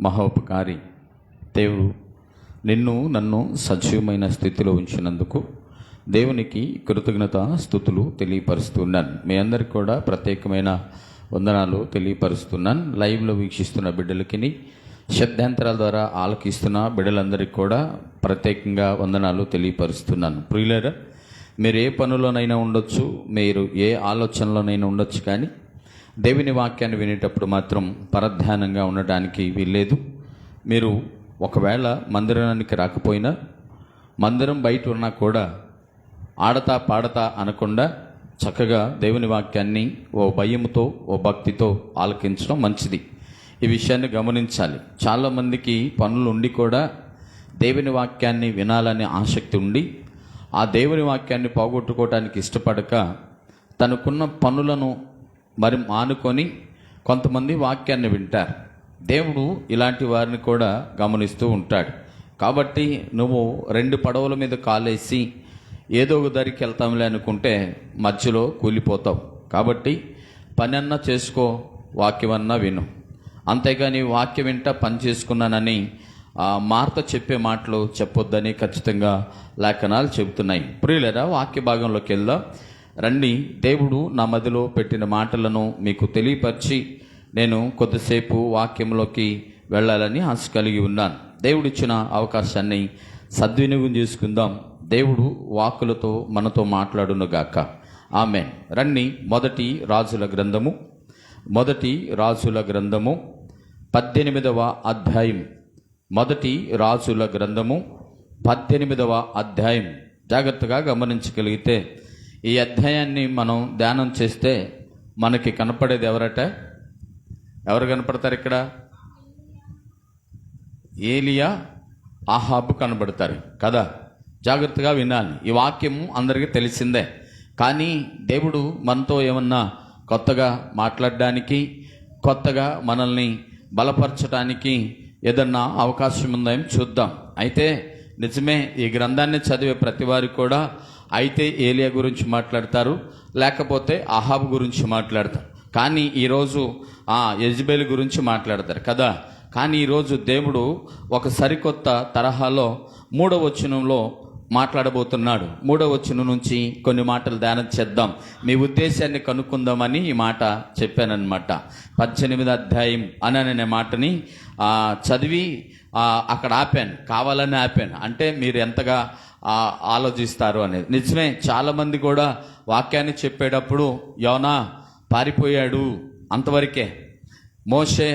మహోపకారి దేవుడు నిన్ను నన్ను సజీవమైన స్థితిలో ఉంచినందుకు దేవునికి కృతజ్ఞత స్తుతులు తెలియపరుస్తున్నాను. మీ అందరికి కూడా ప్రత్యేకమైన వందనాలు తెలియపరుస్తున్నాను. లైవ్లో వీక్షిస్తున్న బిడ్డలకి, శబ్దాంతరాల ద్వారా ఆలకిస్తున్న బిడ్డలందరికీ కూడా ప్రత్యేకంగా వందనాలు తెలియపరుస్తున్నాను. ప్రియులారా, మీరు ఏ పనులోనైనా ఉండొచ్చు, మీరు ఏ ఆలోచనలోనైనా ఉండొచ్చు, కానీ దేవుని వాక్యాన్ని వినేటప్పుడు మాత్రం పరధ్యానంగా ఉండడానికి వీల్లేదు. మీరు ఒకవేళ మందిరానికి రాకపోయినా, మందిరం బయట ఉన్నా కూడా ఆడతా పాడతా అనకుండా చక్కగా దేవుని వాక్యాన్ని ఓ భయముతో, ఓ భక్తితో ఆలకించడం మంచిది. ఈ విషయాన్ని గమనించాలి. చాలామందికి పనులు ఉండి కూడా దేవుని వాక్యాన్ని వినాలనే ఆసక్తి ఉండి ఆ దేవుని వాక్యాన్ని పోగొట్టుకోవడానికి ఇష్టపడక తనకున్న పనులను మరి మానుకొని కొంతమంది వాక్యాన్ని వింటారు. దేవుడు ఇలాంటి వారిని కూడా గమనిస్తూ ఉంటాడు. కాబట్టి నువ్వు రెండు పడవల మీద కాలేసి ఏదో ఒక దారికి వెళ్తాంలే అనుకుంటే మధ్యలో కూలిపోతావు. కాబట్టి పని అన్నా చేసుకో, వాక్యమన్నా విను. అంతేగాని వాక్యం వింట పని చేసుకున్నానని మార్త చెప్పే మాటలు చెప్పొద్దని ఖచ్చితంగా లేఖనాలు చెబుతున్నాయి. ప్రియులరా, వాక్య భాగంలోకి వెళ్దాం రండి. దేవుడు నా మదిలో పెట్టిన మాటలను మీకు తెలియపరిచి నేను కొద్దిసేపు వాక్యంలోకి వెళ్ళాలని ఆశ కలిగి ఉన్నాను. దేవుడిచ్చిన అవకాశాన్ని సద్వినియోగం చేసుకుందాం. దేవుడు వాక్కులతో మనతో మాట్లాడునుగాక. ఆమేన్. రండి. మొదటి రాజుల గ్రంథము 18వ అధ్యాయం. మొదటి రాజుల గ్రంథము 18వ అధ్యాయం. జాగ్రత్తగా గమనించగలిగితే ఈ అధ్యాయాన్ని మనం ధ్యానం చేస్తే మనకి కనపడేది ఎవరు కనపడతారు ఇక్కడ? ఏలియా, ఆహాబు కనబడతారు కదా. జాగ్రత్తగా వినాలి. ఈ వాక్యము అందరికీ తెలిసిందే, కానీ దేవుడు మనతో ఏమన్నా కొత్తగా మాట్లాడడానికి, కొత్తగా మనల్ని బలపరచడానికి ఏదన్నా అవకాశం ఉందేమో చూద్దాం. అయితే నిజమే, ఈ గ్రంథాన్ని చదివే ప్రతి వారు కూడా అయితే ఏలియా గురించి మాట్లాడతారు, లేకపోతే అహాబు గురించి మాట్లాడతారు. కానీ ఈరోజు యెజబెల్ గురించి మాట్లాడతారు కదా. కానీ ఈరోజు దేవుడు ఒక సరికొత్త తరహాలో 3వ వచనంలో మాట్లాడబోతున్నాడు. 3వ వచనం నుంచి కొన్ని మాటలు ధ్యానం చేద్దాం. మీ ఉద్దేశాన్ని కనుక్కుందామని ఈ మాట చెప్పానన్నమాట. 18వ అధ్యాయం అనే మాటని చదివి అక్కడ ఆపాను, కావాలని ఆపాను. అంటే మీరు ఎంతగా ఆలోచిస్తారు అనేది. నిజమే, చాలామంది కూడా వాక్యాన్ని చెప్పేటప్పుడు యోనా పారిపోయాడు అంతవరకే, మోషే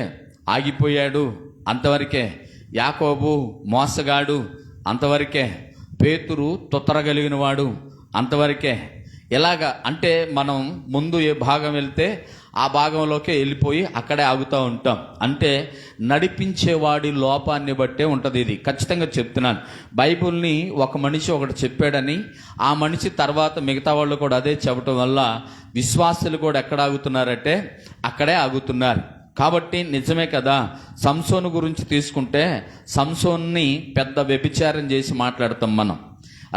ఆగిపోయాడు అంతవరకే, యాకోబు మోసగాడు అంతవరకే, పేతురు తొత్తరగలిగిన వాడు అంతవరకే. ఎలాగా అంటే మనం ముందు ఏ భాగం వెళ్తే ఆ భాగంలోకి వెళ్ళిపోయి అక్కడే ఆగుతూ ఉంటాం. అంటే నడిపించేవాడి లోపాన్ని బట్టే ఉంటుంది. ఇది ఖచ్చితంగా చెప్తున్నాను. బైబిల్ని ఒక మనిషి ఒకటి చెప్పాడని ఆ మనిషి తర్వాత మిగతా వాళ్ళు కూడా అదే చెప్పడం వల్ల విశ్వాసులు కూడా ఎక్కడ ఆగుతున్నారంటే అక్కడే ఆగుతున్నారు. కాబట్టి నిజమే కదా. సంసోను గురించి తీసుకుంటే సంసోన్ని పెద్ద వ్యభిచారం చేసి మాట్లాడతాం మనం.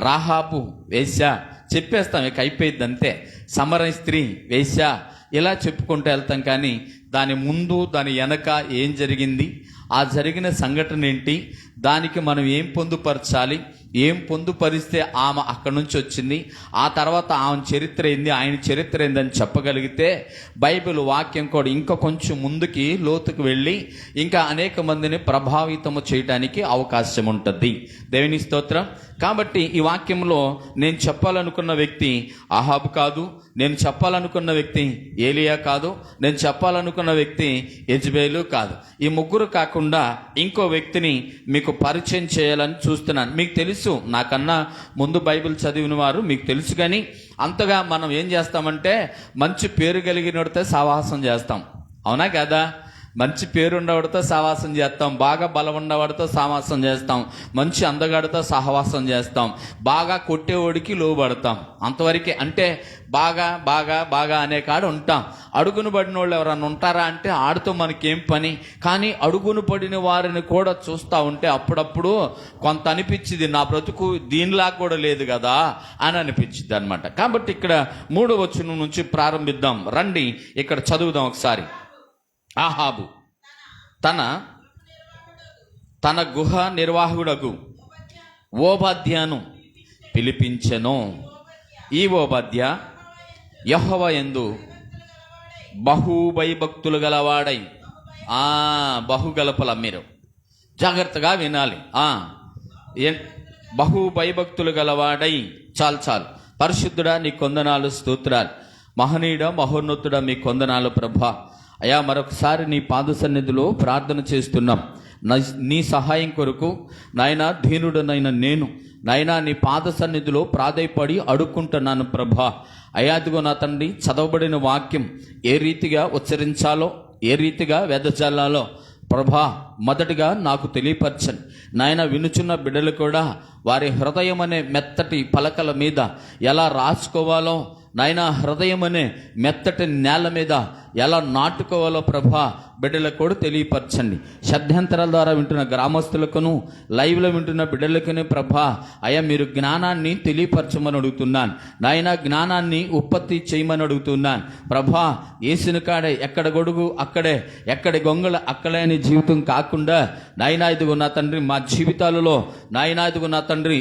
రాహాబు వేశ్య చెప్పేస్తాం, ఇక అయిపోయింది అంతే. సమర స్త్రీ వేశ్య ఇలా చెప్పుకుంటూ వెళ్తాం. కానీ దాని ముందు దాని వెనక ఏం జరిగింది, ఆ జరిగిన సంఘటన ఏంటి, దానికి మనం ఏం పొందుపరచాలి, ఏం పొందుపరిస్తే ఆమె అక్కడి నుంచి వచ్చింది, ఆ తర్వాత ఆమె చరిత్ర ఏంది, ఆయన చరిత్ర ఏందని చెప్పగలిగితే బైబిల్ వాక్యం కూడా ఇంకా కొంచెం ముందుకి లోతుకు వెళ్ళి ఇంకా అనేక మందిని ప్రభావితము చేయడానికి అవకాశం ఉంటుంది. దేవుని స్తోత్రం. కాబట్టి ఈ వాక్యంలో నేను చెప్పాలనుకున్న వ్యక్తి అహాబు కాదు, నేను చెప్పాలనుకున్న వ్యక్తి ఏలియా కాదు, నేను చెప్పాలనుకున్న వ్యక్తి యెజబెలు కాదు. ఈ ముగ్గురు కాకుండా ఇంకో వ్యక్తిని మీకు పరిచయం చేయాలని చూస్తున్నాను. మీకు తెలుసు, నాకన్నా ముందు బైబిల్ చదివిన వారు మీకు తెలుసు. కానీ అంతగా మనం ఏం చేస్తామంటే మంచి పేరు కలిగినడితే సావాసం చేస్తాం, అవునా కదా. మంచి పేరు ఉండవాడితో సహవాసం చేస్తాం, బాగా బలం ఉండవాడితో సహవాసం చేస్తాం, మంచి అందగాడితో సహవాసం చేస్తాం, బాగా కొట్టేవాడికి లోబడతాం అంతవరకే. అంటే బాగా బాగా బాగా అనే కాడ ఉంటాం. అడుగును పడిన వాళ్ళు ఎవరన్నా ఉంటారా అంటే ఆడితో మనకేం పని. కానీ అడుగును పడిన వారిని కూడా చూస్తూ ఉంటే అప్పుడప్పుడు కొంత అనిపించింది, నా బ్రతుకు దీనిలా కూడా లేదు కదా అని అనిపించింది అనమాట. కాబట్టి ఇక్కడ 3వ వచనం నుంచి ప్రారంభిద్దాం రండి. ఇక్కడ చదువుదాం ఒకసారి. ఆహాబు తన గుహ నిర్వాహకుడగు ఓబద్యాను పిలిపించెను. ఈ ఓబద్య యెహోవా యందు బహుభయభక్తులు గలవాడై బహుగలపల మీరు జాగ్రత్తగా వినాలి. బహుభయభక్తులు గలవాడై చాలు పరిశుద్ధుడా నీ కొందనాలు, స్తోత్రాలు. మహనీయుడా మహోన్నతుడా మీ కొందనాలు ప్రభా. అయా మరొకసారి నీ పాద సన్నిధిలో ప్రార్థన చేస్తున్నాం. నీ సహాయం కొరకు నాయనా దీనుడనైన నేను నాయనా నీ పాద సన్నిధిలో ప్రాధేయపడి అడుక్కుంటున్నాను ప్రభా. అయాదిగో నా తండ్రి, చదవబడిన వాక్యం ఏ రీతిగా ఉచ్చరించాలో, ఏ రీతిగా వెదజల్లాలో ప్రభా మొదటిగా నాకు తెలియపరచండి నాయన. వినుచున్న బిడ్డలు కూడా వారి హృదయం అనే మెత్తటి పలకల మీద ఎలా రాసుకోవాలో నాయన, హృదయం అనే మెత్తటి నేల మీద ఎలా నాటుకోవాలో ప్రభా బిడ్డలకు కూడా తెలియపరచండి. శబ్దాంతరాల ద్వారా వింటున్న గ్రామస్తులకును, లైవ్లో వింటున్న బిడ్డలకును ప్రభా అయ్యా మీరు జ్ఞానాన్ని తెలియపరచమని అడుగుతున్నాను నాయన. జ్ఞానాన్ని ఉత్పత్తి చేయమని అడుగుతున్నాను ప్రభా. యేసుని కాడే ఎక్కడ గొడుగు అక్కడే, ఎక్కడి గొంగళ అక్కడే అనే జీవితం కాకుండా నాయనా ఇదిగో నా తండ్రి మా జీవితాలలో నాయనా ఇదిగో నా తండ్రి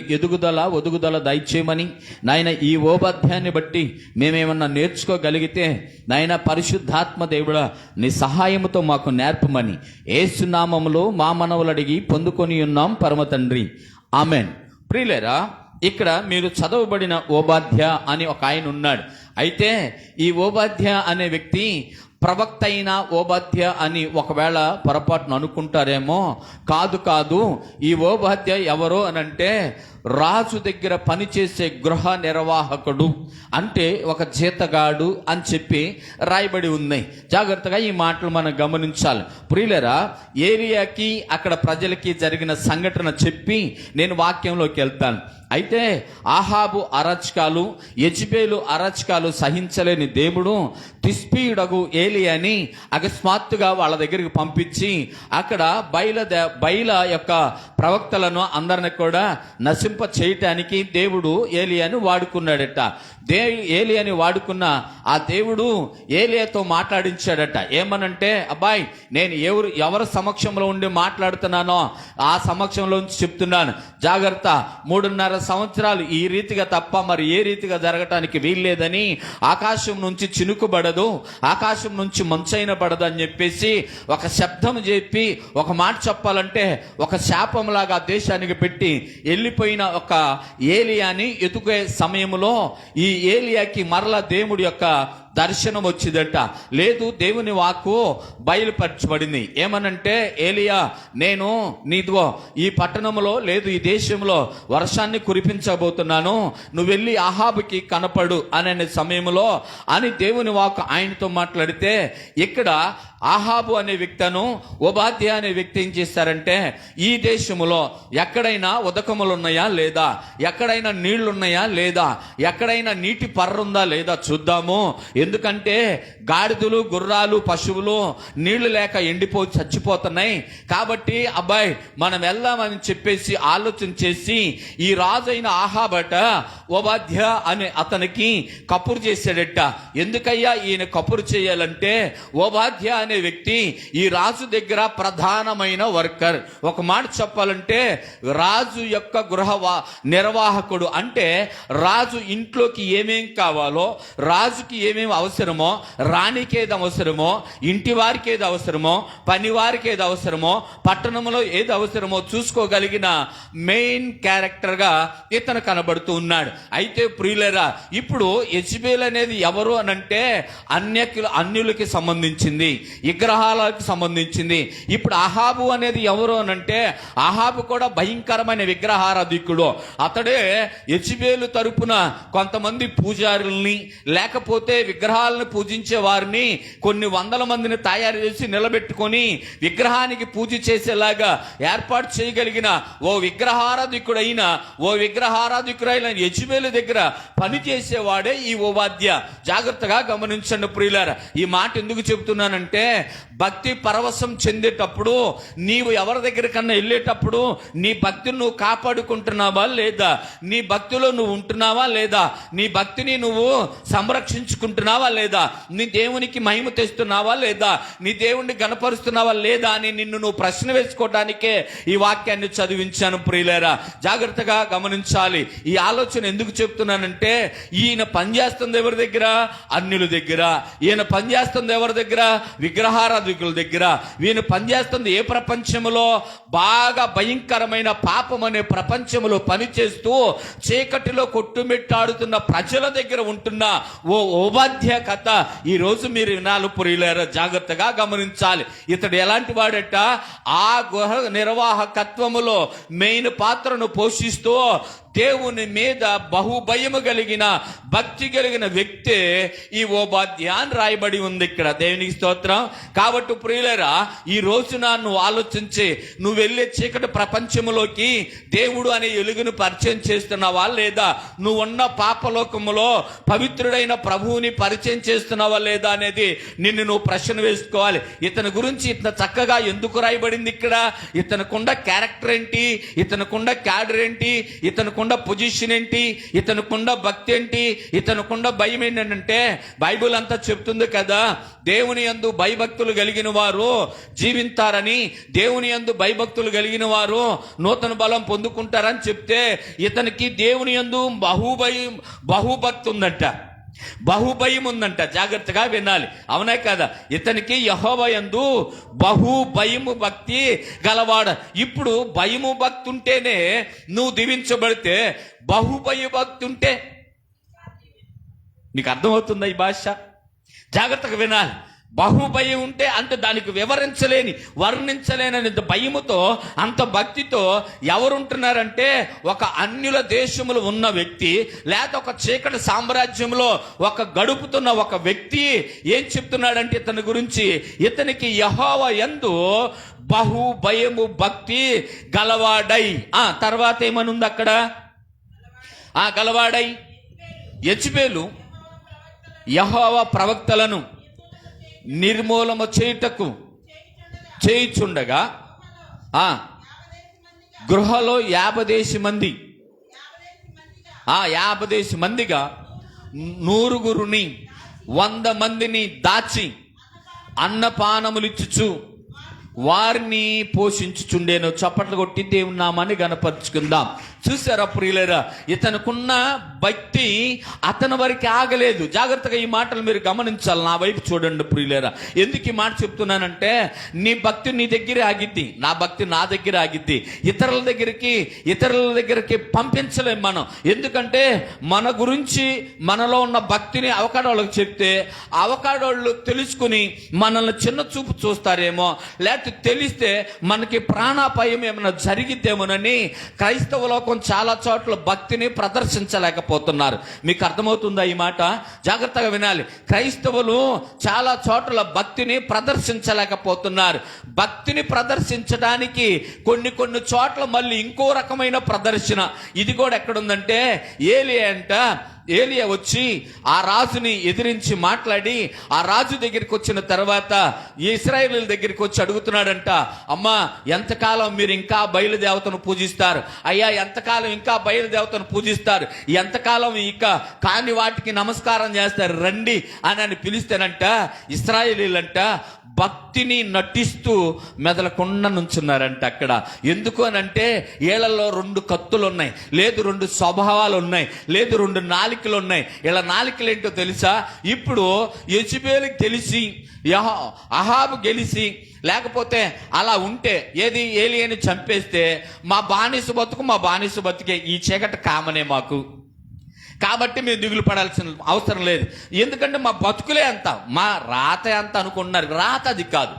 ఒదుగుదల దయచేయమని నాయన. ఈ ఓబద్యాన్ని బట్టి మేమేమన్నా నేర్చుకోగలిగితే నాయన పరిశుద్ధాత్మ దేవుడా నీ సహాయముతో మాకు నేర్పమని యేసు నామములో మా మనవులు అడిగి పొందుకొని ఉన్నాం పరమ తండ్రి, ఆమెన్. ప్రియులారా, ఇక్కడ మీరు చదవబడిన ఓబద్య అని ఒక ఆయన ఉన్నాడు. అయితే ఈ ఓబద్య అనే వ్యక్తి ప్రవక్త అయిన ఓబద్య అని ఒకవేళ పొరపాటును అనుకుంటారేమో. కాదు. ఈ ఓబద్య ఎవరు అనంటే రాజు దగ్గర పనిచేసే గృహ నిర్వాహకుడు, అంటే ఒక జీతగాడు అని చెప్పి రాయబడి ఉన్నాయి. జాగ్రత్తగా ఈ మాటలు మనం గమనించాలి. ప్రియులరా, ఏలియాకి అక్కడ ప్రజలకి జరిగిన సంఘటన చెప్పి నేను వాక్యంలోకి వెళ్తాను. అయితే ఆహాబు అరాచకాలు, యెజెబెలు అరాచకాలు సహించలేని దేవుడు తిష్బీయుడగు ఏలియాని అకస్మాత్తుగా వాళ్ళ దగ్గరికి పంపించి అక్కడ బయల యొక్క ప్రవక్తలను అందరిని కూడా నశింప చేయటానికి దేవుడు ఏలియాని వాడుకున్నాడట. ఏలియాని వాడుకున్న ఆ దేవుడు ఏలియాతో మాట్లాడించాడట. ఏమనంటే, అబ్బాయి నేను ఎవరి సమక్షంలో ఉండి మాట్లాడుతున్నానో ఆ సమక్షంలో నుంచి చెప్తున్నాను, జాగ్రత్త. 3.5 సంవత్సరాలు ఈ రీతిగా తప్ప మరి ఏ రీతిగా జరగటానికి వీల్లేదని, ఆకాశం నుంచి చినుకుబడదు, ఆకాశం నుంచి మంచైన పడదు అని చెప్పేసి ఒక శబ్దం చెప్పి ఒక మాట చెప్పాలంటే ఒక శాపంలాగా దేశానికి పెట్టి వెళ్ళిపోయిన ఒక ఏలియాని ఎతుకే సమయంలో ఈ ఏలియాకి మరలా దేవుడి యొక్క దర్శనం వచ్చిందట. లేదు, దేవుని వాక్కు బయలుపరచబడింది. ఏమనంటే, ఏలియా నేను నీదో ఈ పట్టణంలో లేదు ఈ దేశంలో వర్షాన్ని కురిపించబోతున్నాను, నువ్వు వెళ్ళి ఆహాబుకి కనపడు అనే సమయంలో అని దేవుని వాక్కు ఆయనతో మాట్లాడితే, ఇక్కడ ఆహాబు అనే వ్యక్తిను ఓబద్య అనే వ్యక్తి ఏం చేస్తారంటే, ఈ దేశంలో ఎక్కడైనా ఉదకములు ఉన్నాయా లేదా, ఎక్కడైనా నీళ్లు ఉన్నాయా లేదా, ఎక్కడైనా నీటి పర్ర ఉందా లేదా చూద్దాము. ఎందుకంటే గాడిదలు, గుర్రాలు, పశువులు నీళ్లు లేక ఎండిపోయి చచ్చిపోతున్నాయి. కాబట్టి అబ్బాయి మనం వెళ్దామని చెప్పేసి ఆలోచన చేసి ఈ రాజు అయిన ఆహాబట ఓబద్య అనే అతనికి కపురు చేశాడట. ఎందుకయ్యా ఈయన కపురు చేయాలంటే, ఓబద్య అనే వ్యక్తి ఈ రాజు దగ్గర ప్రధానమైన వర్కర్. ఒక మాట చెప్పాలంటే రాజు యొక్క గృహ నిర్వాహకుడు. అంటే రాజు ఇంట్లోకి ఏమేం కావాలో, రాజుకి ఏమేమి అవసరమో, రాణికి ఏది అవసరమో, ఇంటి వారికి ఏది అవసరమో, పని వారికి ఏది అవసరమో, పట్టణంలో ఏది అవసరమో చూసుకోగలిగిన మెయిన్ క్యారెక్టర్ గా ఇతను కనబడుతూ ఉన్నాడు. అయితే ప్రియులరా, ఇప్పుడు యెజెబెల్ అనేది ఎవరు అనంటే అన్యులకి సంబంధించింది, విగ్రహాలకు సంబంధించింది. ఇప్పుడు ఆహాబు అనేది ఎవరు అనంటే, ఆహాబు కూడా భయంకరమైన విగ్రహారాధికుడు. అతడే యెజెబెలు తరపున కొంతమంది పూజారుల్ని, లేకపోతే విగ్రహాలను పూజించే వారిని కొన్ని వందల మందిని తయారు చేసి నిలబెట్టుకొని విగ్రహానికి పూజ చేసేలాగా ఏర్పాటు చేయగలిగిన ఓ విగ్రహారాధికుడైన యెజెబెలు దగ్గర పనిచేసేవాడే ఈ ఓబద్య. జాగ్రత్తగా గమనించండి ప్రియులారా. ఈ మాట ఎందుకు చెబుతున్నానంటే, భక్తి పరవశం చెందేటప్పుడు నీవు ఎవరి దగ్గరికన్నా వెళ్ళేటప్పుడు నీ భక్తిని నువ్వు కాపాడుకుంటున్నావా లేదా, నీ భక్తిలో నువ్వు ఉంటున్నావా లేదా, నీ భక్తిని నువ్వు సంరక్షించుకుంటున్నావా లేదా, నీ దేవునికి మహిమ తెస్తున్నావా లేదా, నీ దేవుణ్ణి గణపరుస్తున్నావా లేదా అని నిన్ను నువ్వు ప్రశ్న వేసుకోవడానికే ఈ వాక్యాన్ని చదివించాను ప్రియులారా. జాగ్రత్తగా గమనించాలి. ఈ ఆలోచన ఎందుకు చెప్తున్నానంటే, ఈయన పనిచేస్తుంది ఎవరి దగ్గర? అన్యుల దగ్గర. ఈయన పనిచేస్తుంది ఎవరి దగ్గర? విగ్రహారాధికుల దగ్గర. ఈయన పనిచేస్తుంది ఏ ప్రపంచంలో? బాగా భయంకరమైన పాపం అనే ప్రపంచంలో పనిచేస్తూ చీకటిలో కొట్టుమిట్టాడుతున్న ప్రజల దగ్గర ఉంటున్న ఓ ఉపాధ్యాయ కథ ఈ రోజు మీరు వినాలి ప్రియులారా. జాగ్రత్తగా గమనించాలి. ఇతడు ఎలాంటి వాడట? ఆ గృహ నిర్వాహకత్వములో మెయిన్ పాత్రను పోషిస్తూ దేవుని మీద బహుభయము కలిగిన భక్తి కలిగిన వ్యక్తే ఈ ఓబాద్యా అని రాయబడి ఉంది ఇక్కడ. దేవునికి స్తోత్రం. కాబట్టి ప్రియులారా, ఈ రోజున నువ్వు ఆలోచించి నువ్వు వెళ్ళే చీకటి ప్రపంచంలోకి దేవుడు అనే వెలుగును పరిచయం చేస్తున్నావా లేదా, నువ్వు ఉన్న పాపలోకములో పవిత్రుడైన ప్రభువుని పరిచయం చేస్తున్నావా లేదా అనేది నిన్ను నువ్వు ప్రశ్న వేసుకోవాలి. ఇతని గురించి ఇతను చక్కగా ఎందుకు రాయబడింది ఇక్కడ? ఇతనుకున్న క్యారెక్టర్ ఏంటి, ఇతనుకున్న క్యాడర్ ఏంటి, ఇతనుకున్న పొజిషన్ ఏంటి, ఇతనుకున్న భక్తి ఏంటి, ఇతనుకున్న భయం ఏంటంటే, బైబిల్ అంతా చెప్తుంది కదా, దేవుని యందు భయభక్తులు కలిగిన వారు జీవింతారని, దేవుని యందు భయభక్తులు కలిగిన వారు నూతన బలం పొందుకుంటారని చెప్తే, ఇతనికి దేవుని యందు బహుభక్తి ఉందంట, బహుభయం ఉందంట. జాగ్రత్తగా వినాలి. అవునా కదా? ఇతనికి యెహోవా యందు బహుభయము భక్తి గలవాడ. ఇప్పుడు భయము భక్తి ఉంటేనే నువ్వు దీవించబడితే, బహుభయ భక్తి ఉంటే నీకు అర్థమవుతుందా ఈ భాష? జాగ్రత్తగా వినాలి. బహుభయం ఉంటే అంటే దానికి వివరించలేని వర్ణించలేని భయముతో అంత భక్తితో ఎవరుంటున్నారంటే, ఒక అన్యుల దేశములు ఉన్న వ్యక్తి లేక ఒక చీకటి సామ్రాజ్యంలో ఒక గడుపుతున్న ఒక వ్యక్తి ఏం చెప్తున్నాడంటే ఇతని గురించి, ఇతనికి యెహోవా యందు బహుభయము భక్తి గలవాడై. తర్వాత ఏమనుంది అక్కడ? గలవాడై యెజబెలు యెహోవా ప్రవక్తలను నిర్మూలన చేయుటకు చేయుచుండగా గృహలో 50 మంది 50 మందిగా 100 100 మందిని దాచి అన్నపానములు ఇచ్చుచు వారిని పోషించుచుండేను. చప్పట్లు కొట్టి దేవుని నామాన్ని గణపరుచుకుందాం. చూసారా ప్రియులారా, ఇతనుకున్న భక్తి అతని వరకు ఆగలేదు. జాగ్రత్తగా ఈ మాటలు మీరు గమనించాలి. నా వైపు చూడండి ప్రియులారా. ఎందుకు ఈ మాట చెప్తున్నానంటే, నీ భక్తి నీ దగ్గరే ఆగిద్ది, నా భక్తి నా దగ్గర ఆగిద్ది. ఇతరుల దగ్గరికి పంపించలేం మనం. ఎందుకంటే మన గురించి మనలో ఉన్న భక్తిని అవకాడోళ్ళకి చెప్తే అవకాడోళ్ళు తెలుసుకుని మనల్ని చిన్న చూపు చూస్తారేమో, లేకపోతే తెలిస్తే మనకి ప్రాణాపాయం ఏమైనా జరిగిద్దేమోనని క్రైస్తవ లోకం చాలా చోట్ల భక్తిని ప్రదర్శించలేకపోతున్నారు. మీకు అర్థమవుతుందా ఈ మాట? జాగ్రత్తగా వినాలి. క్రైస్తవులు చాలా చోట్ల భక్తిని ప్రదర్శించలేకపోతున్నారు. భక్తిని ప్రదర్శించడానికి కొన్ని చోట్ల మళ్ళీ ఇంకో రకమైన ప్రదర్శన. ఇది కూడా ఎక్కడుందంటే, ఏలియా వచ్చి ఆ రాజుని ఎదిరించి మాట్లాడి ఆ రాజు దగ్గరికి వచ్చిన తర్వాత ఇశ్రాయేలీయుల దగ్గరికి వచ్చి అడుగుతున్నాడంట, అమ్మా ఎంతకాలం మీరు ఇంకా బయలుదేవతను పూజిస్తారు? అయ్యా ఎంతకాలం ఇంకా బయలుదేవతను పూజిస్తారు? ఎంతకాలం ఇక కాని వాటికి నమస్కారం చేస్తారు? రండి అని పిలిస్తేనంట ఇశ్రాయేలీయులంట భక్తిని నటిస్తూ మెదలకుండా నుంచున్నారంట అక్కడ. ఎందుకు అనంటే, ఏళ్లలో 2 కత్తులు ఉన్నాయి, లేదు 2 స్వభావాలు ఉన్నాయి, లేదు 2 నాలికలు ఉన్నాయి. ఇలా నాలికలు ఏంటో తెలుసా? ఇప్పుడు యెజబెలుకి తెలిసి అహాబు గెలిచి లేకపోతే అలా ఉంటే ఏది ఏలియాని చంపేస్తే మా బానిస బతుకే ఈ చీకటి కామనే మాకు, కాబట్టి మేము దిగులు పడాల్సిన అవసరం లేదు. ఎందుకంటే మా బతుకులే అంత, మా రాత అంత అనుకుంటున్నారు. రాత అది కాదు,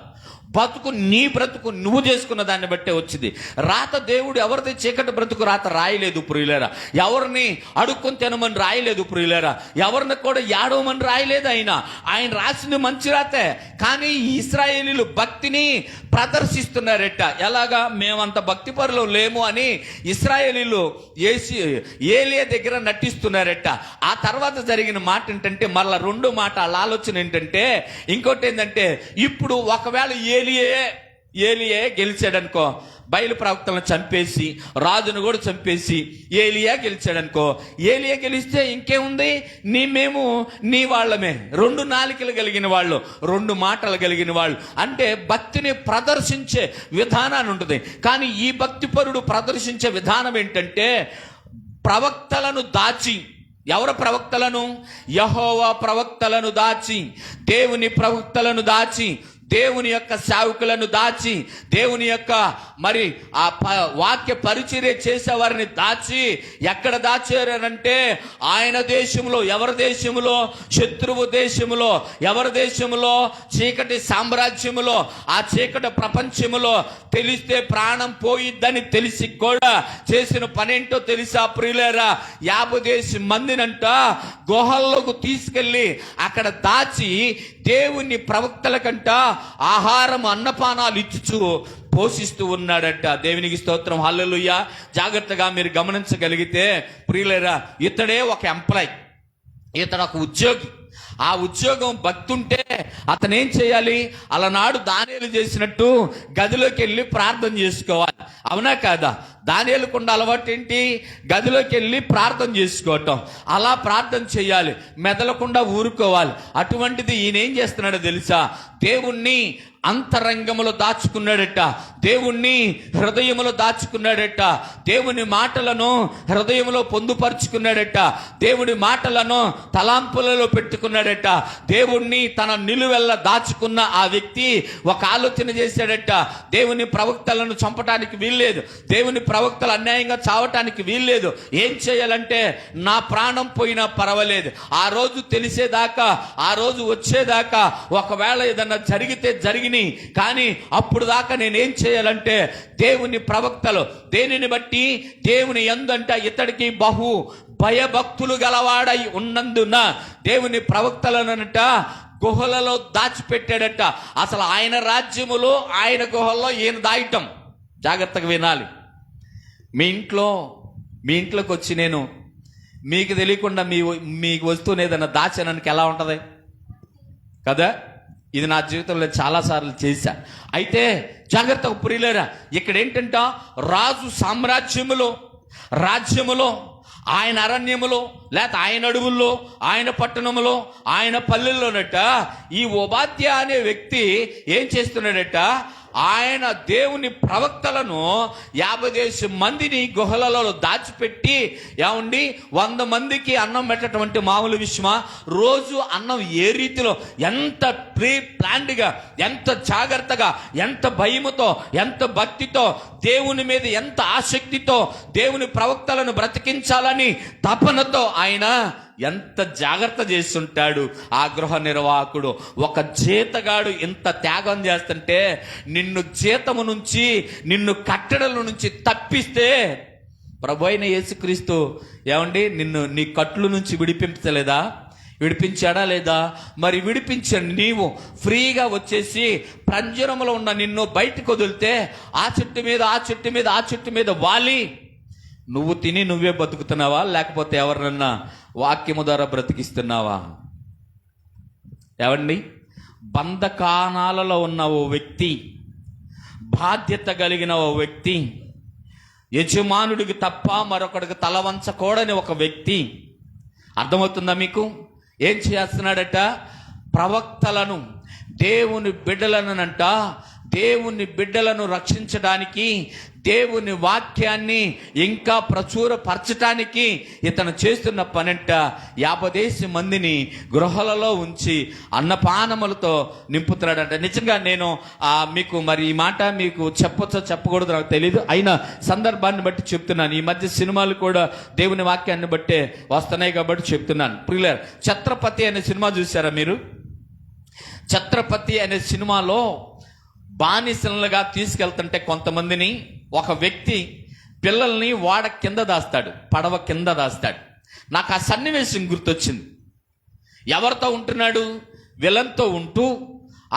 బతుకు నీ బ్రతుకు నువ్వు చేసుకున్న దాన్ని బట్టే వచ్చింది. రాత దేవుడు ఎవరిది చీకటి బ్రతుకు రాత రాయలేదు ప్రియులారా. ఎవరిని అడుక్కొని తినమని రాయలేదు ప్రియులారా. ఎవరిని కూడా ఏడవమని రాయలేదు. ఆయన రాసింది మంచి రాతే. కానీ ఇశ్రాయేలీలు భక్తిని ప్రదర్శిస్తున్నారట. ఎలాగా? మేమంత భక్తి పరులు లేము అని ఇశ్రాయేలీలు ఏలియా దగ్గర నటిస్తున్నారట. ఆ తర్వాత జరిగిన మాట ఏంటంటే, మళ్ళా రెండు మాట వాళ్ళ ఆలోచన ఏంటంటే, ఇంకోటి ఏంటంటే, ఇప్పుడు ఒకవేళ ఏలియే గెలిచాడనుకో, బయలు ప్రవక్తలను చంపేసి రాజును కూడా చంపేసి ఏలియా గెలిచాడనుకో, ఏలియా గెలిస్తే ఇంకేముంది, మేము నీ వాళ్ళమే. రెండు నాలికలు కలిగిన వాళ్ళు, రెండు మాటలు కలిగిన వాళ్ళు. అంటే భక్తిని ప్రదర్శించే విధానాన్ని ఉంటుంది. కానీ ఈ భక్తిపరుడు ప్రదర్శించే విధానం ఏంటంటే, ప్రవక్తలను దాచి. ఎవరు ప్రవక్తలను? యెహోవా ప్రవక్తలను దాచి, దేవుని ప్రవక్తలను దాచి, దేవుని యొక్క సేవకులను దాచి, దేవుని యొక్క మరి ఆ వాక్య పరిచర్య చేసేవారిని దాచి. ఎక్కడ దాచారంటే ఆయన దేశంలో. ఎవరి దేశంలో? శత్రువు దేశంలో. ఎవరి దేశంలో? చీకటి సామ్రాజ్యములో, ఆ చీకటి ప్రపంచములో. తెలిస్తే ప్రాణం పోయిద్దని తెలిసి కూడా చేసిన పనేంటో తెలుసా ప్రియులారా? 50 మందినంట గుహల్లోకి తీసుకెళ్ళి అక్కడ దాచి దేవుని ప్రవక్తల కంట ఆహారం అన్నపానాలు ఇచ్చుచు పోషిస్తూ ఉన్నాడట. దేవునికి స్తోత్రం, హల్లెలూయా. జాగ్రత్తగా మీరు గమనించగలిగితే ప్రియులారా, ఇతడే ఒక ఎంప్లాయ్, ఇతడు ఒక ఉద్యోగి. ఆ ఉద్యోగం భక్తి ఉంటే అతను ఏం చేయాలి? అలనాడు దానియేలు చేసినట్టు గదిలోకి వెళ్ళి ప్రార్థన చేసుకోవాలి. అవునా కాదా? దానియేలుకున్న అలవాటు ఏంటి? గదిలోకి వెళ్ళి ప్రార్థన చేసుకోవటం. అలా ప్రార్థన చేయాలి, మెదలకుండా ఊరుకోవాలి. అటువంటిది ఈయన ఏం చేస్తున్నాడో తెలుసా? దేవుణ్ణి అంతరంగములో దాచుకున్నాడట, దేవుణ్ణి హృదయములో దాచుకున్నాడట, దేవుని మాటలను హృదయంలో పొందుపరుచుకున్నాడట, దేవుని మాటలను తలాంపులలో పెట్టుకున్నాడట. దేవుణ్ణి తన నిలువెల్ల దాచుకున్న ఆ వ్యక్తి ఒక ఆలోచన చేశాడట, దేవుని ప్రవక్తలను చంపటానికి వీల్లేదు, దేవుని ప్రవక్తలు అన్యాయంగా చావటానికి వీల్లేదు. ఏం చేయాలంటే, నా ప్రాణం పోయినా పర్వాలేదు, ఆ రోజు తెలిసేదాకా, ఆ రోజు వచ్చేదాకా ఒకవేళ ఏదన్నా జరిగితే జరిగిని, కానీ అప్పుడు దాకా నేనేం చేయాలంటే, దేవుని ప్రవక్తలు దేనిని బట్టి దేవుని యందంట ఇతడికి బహు భయభక్తులు గలవాడై ఉన్నందున దేవుని ప్రవక్తలనంట గుహలలో దాచిపెట్టాడట. అసలు ఆయన రాజ్యములో, ఆయన గుహల్లో ఈయన దాయటం. జాగ్రత్తగా వినాలి. మీ ఇంట్లోకి వచ్చి నేను మీకు తెలియకుండా మీకు వస్తువుని ఏదైనా దాచానికి ఎలా ఉంటుంది కదా? ఇది నా జీవితంలో చాలాసార్లు చేశా. అయితే జాగ్రత్తగా ప్రియులారా, ఇక్కడ ఏంటంట, రాజు రాజ్యములో, ఆయన అరణ్యములో, లేకపోతే ఆయన అడవుల్లో, ఆయన పట్టణములో, ఆయన పల్లెల్లోనట ఈ ఓబాద్యా అనే వ్యక్తి ఏం చేస్తున్నాడట? ఆయన దేవుని ప్రవక్తలను 50 మందిని గుహలలో దాచిపెట్టి, ఏమండి 100 మందికి అన్నం పెట్టటువంటి మామూలు విషయమా? రోజు అన్నం ఏ రీతిలో, ఎంత ప్లాన్డ్గా, ఎంత జాగ్రత్తగా, ఎంత భయముతో, ఎంత భక్తితో, దేవుని మీద ఎంత ఆసక్తితో, దేవుని ప్రవక్తలను బ్రతికించాలని తపనతో ఆయన ఎంత జాగ్రత్త చేస్తుంటాడు ఆ గృహ నిర్వాహకుడు. ఒక జీతగాడు ఇంత త్యాగం చేస్తుంటే, నిన్ను జీతము నుంచి, నిన్ను కట్టడల నుంచి తప్పిస్తే ప్రభు అయిన యేసుక్రీస్తు ఏమండి నిన్ను నీ కట్లు నుంచి విడిపించాడా లేదా? మరి విడిపించండి. నీవు ఫ్రీగా వచ్చేసి పంజరంలో ఉన్న నిన్ను బయటకు వదిలితే ఆ చెట్టు మీద వాలి నువ్వు తిని నువ్వే బతుకుతున్నావా, లేకపోతే ఎవరినన్నా వాక్యము ద్వారా బ్రతికిస్తున్నావా? ఏవండి, బంధకానాలలో ఉన్న ఓ వ్యక్తి, బాధ్యత కలిగిన ఓ వ్యక్తి, యజమానుడికి తప్ప మరొకడికి తల వంచకూడని ఒక వ్యక్తి, అర్థమవుతుందా మీకు? ఏం చేస్తున్నాడట? ప్రవక్తలను, దేవుని బిడ్డలను రక్షించడానికి, దేవుని వాక్యాన్ని ఇంకా ప్రచురపరచటానికి ఇతను చేస్తున్న పనంట 50 మందిని గృహాలలో ఉంచి అన్నపానములతో నింపుతున్నాడంట. నిజంగా నేను మీకు మరి ఈ మాట మీకు చెప్పొచ్చో చెప్పకూడదు నాకు తెలియదు, అయినా సందర్భాన్ని బట్టి చెప్తున్నాను. ఈ మధ్య సినిమాలు కూడా దేవుని వాక్యాన్ని బట్టే వస్తున్నాయి కాబట్టి చెప్తున్నాను. ప్రియులారా, ఛత్రపతి అనే సినిమా చూసారా మీరు? ఛత్రపతి అనే సినిమాలో బానిసలుగా తీసుకెళ్తుంటే కొంతమందిని ఒక వ్యక్తి పిల్లల్ని వాడ కింద దాస్తాడు, పడవ కింద దాస్తాడు. నాకు ఆ సన్నివేశం గుర్తొచ్చింది. ఎవరితో ఉంటున్నాడు? విలన్తో ఉంటూ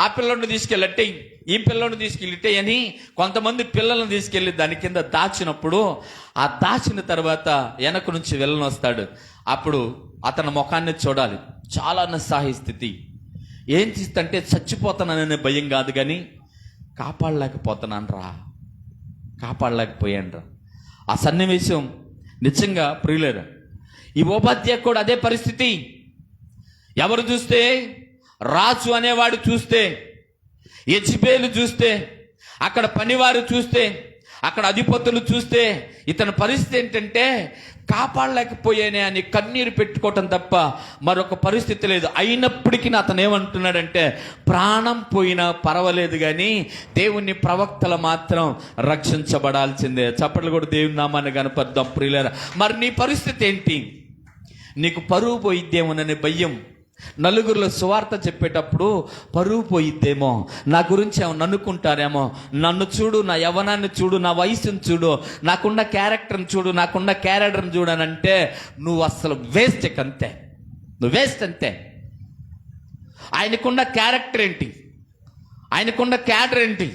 ఆ పిల్లోడిని తీసుకెళ్ళట్టే, ఈ పిల్లోడిని తీసుకెళ్ళిట్టే అని కొంతమంది పిల్లల్ని తీసుకెళ్ళి దాని కింద దాచినప్పుడు, ఆ దాచిన తర్వాత వెనక నుంచి విలన్ వస్తాడు. అప్పుడు అతని ముఖాన్ని చూడాలి, చాలా నిస్సహాయ స్థితి. ఏం చేస్తంటే చచ్చిపోతాననే భయం కాదు, కానీ కాపాడలేకపోయాను రా. ఆ సన్నివేశం నిజంగా ప్రియులేరా, ఈ ఓబద్య కూడా అదే పరిస్థితి. ఎవరు చూస్తే, రాజు అనేవాడు చూస్తే, యెజబెలు చూస్తే, అక్కడ పనివారు చూస్తే, అక్కడ అధిపతులు చూస్తే, ఇతని పరిస్థితి ఏంటంటే కాపాడలేకపోయానే అని కన్నీరు పెట్టుకోవటం తప్ప మరొక పరిస్థితి లేదు. అయినప్పటికీ అతను ఏమంటున్నాడంటే, ప్రాణం పోయినా పర్వాలేదు కానీ దేవుని ప్రవక్తలు మాత్రం రక్షించబడాల్సిందే. చప్పట్లు కూడా దేవుని నామాన్ని కనపడదాం ప్రియులారా. మరి నీ పరిస్థితి ఏంటి? నీకు పరువు పోయిద్దేమోననే భయం. నలుగురిలో సువార్త చెప్పేటప్పుడు పరువు పోయిద్దేమో, నా గురించి ఏమో అనుకుంటారేమో, నన్ను చూడు, నా యవ్వనాన్ని చూడు, నా వయసును చూడు, నాకున్న క్యారెక్టర్ని చూడు, నాకున్న క్యారెక్టర్ని చూడు అని అంటే నువ్వు అసలు వేస్ట్. అంతే, నువ్వు వేస్ట్ అంతే. ఆయనకున్న క్యారెక్టర్ ఏంటి? ఆయనకున్న క్యాడర్ ఏంటి?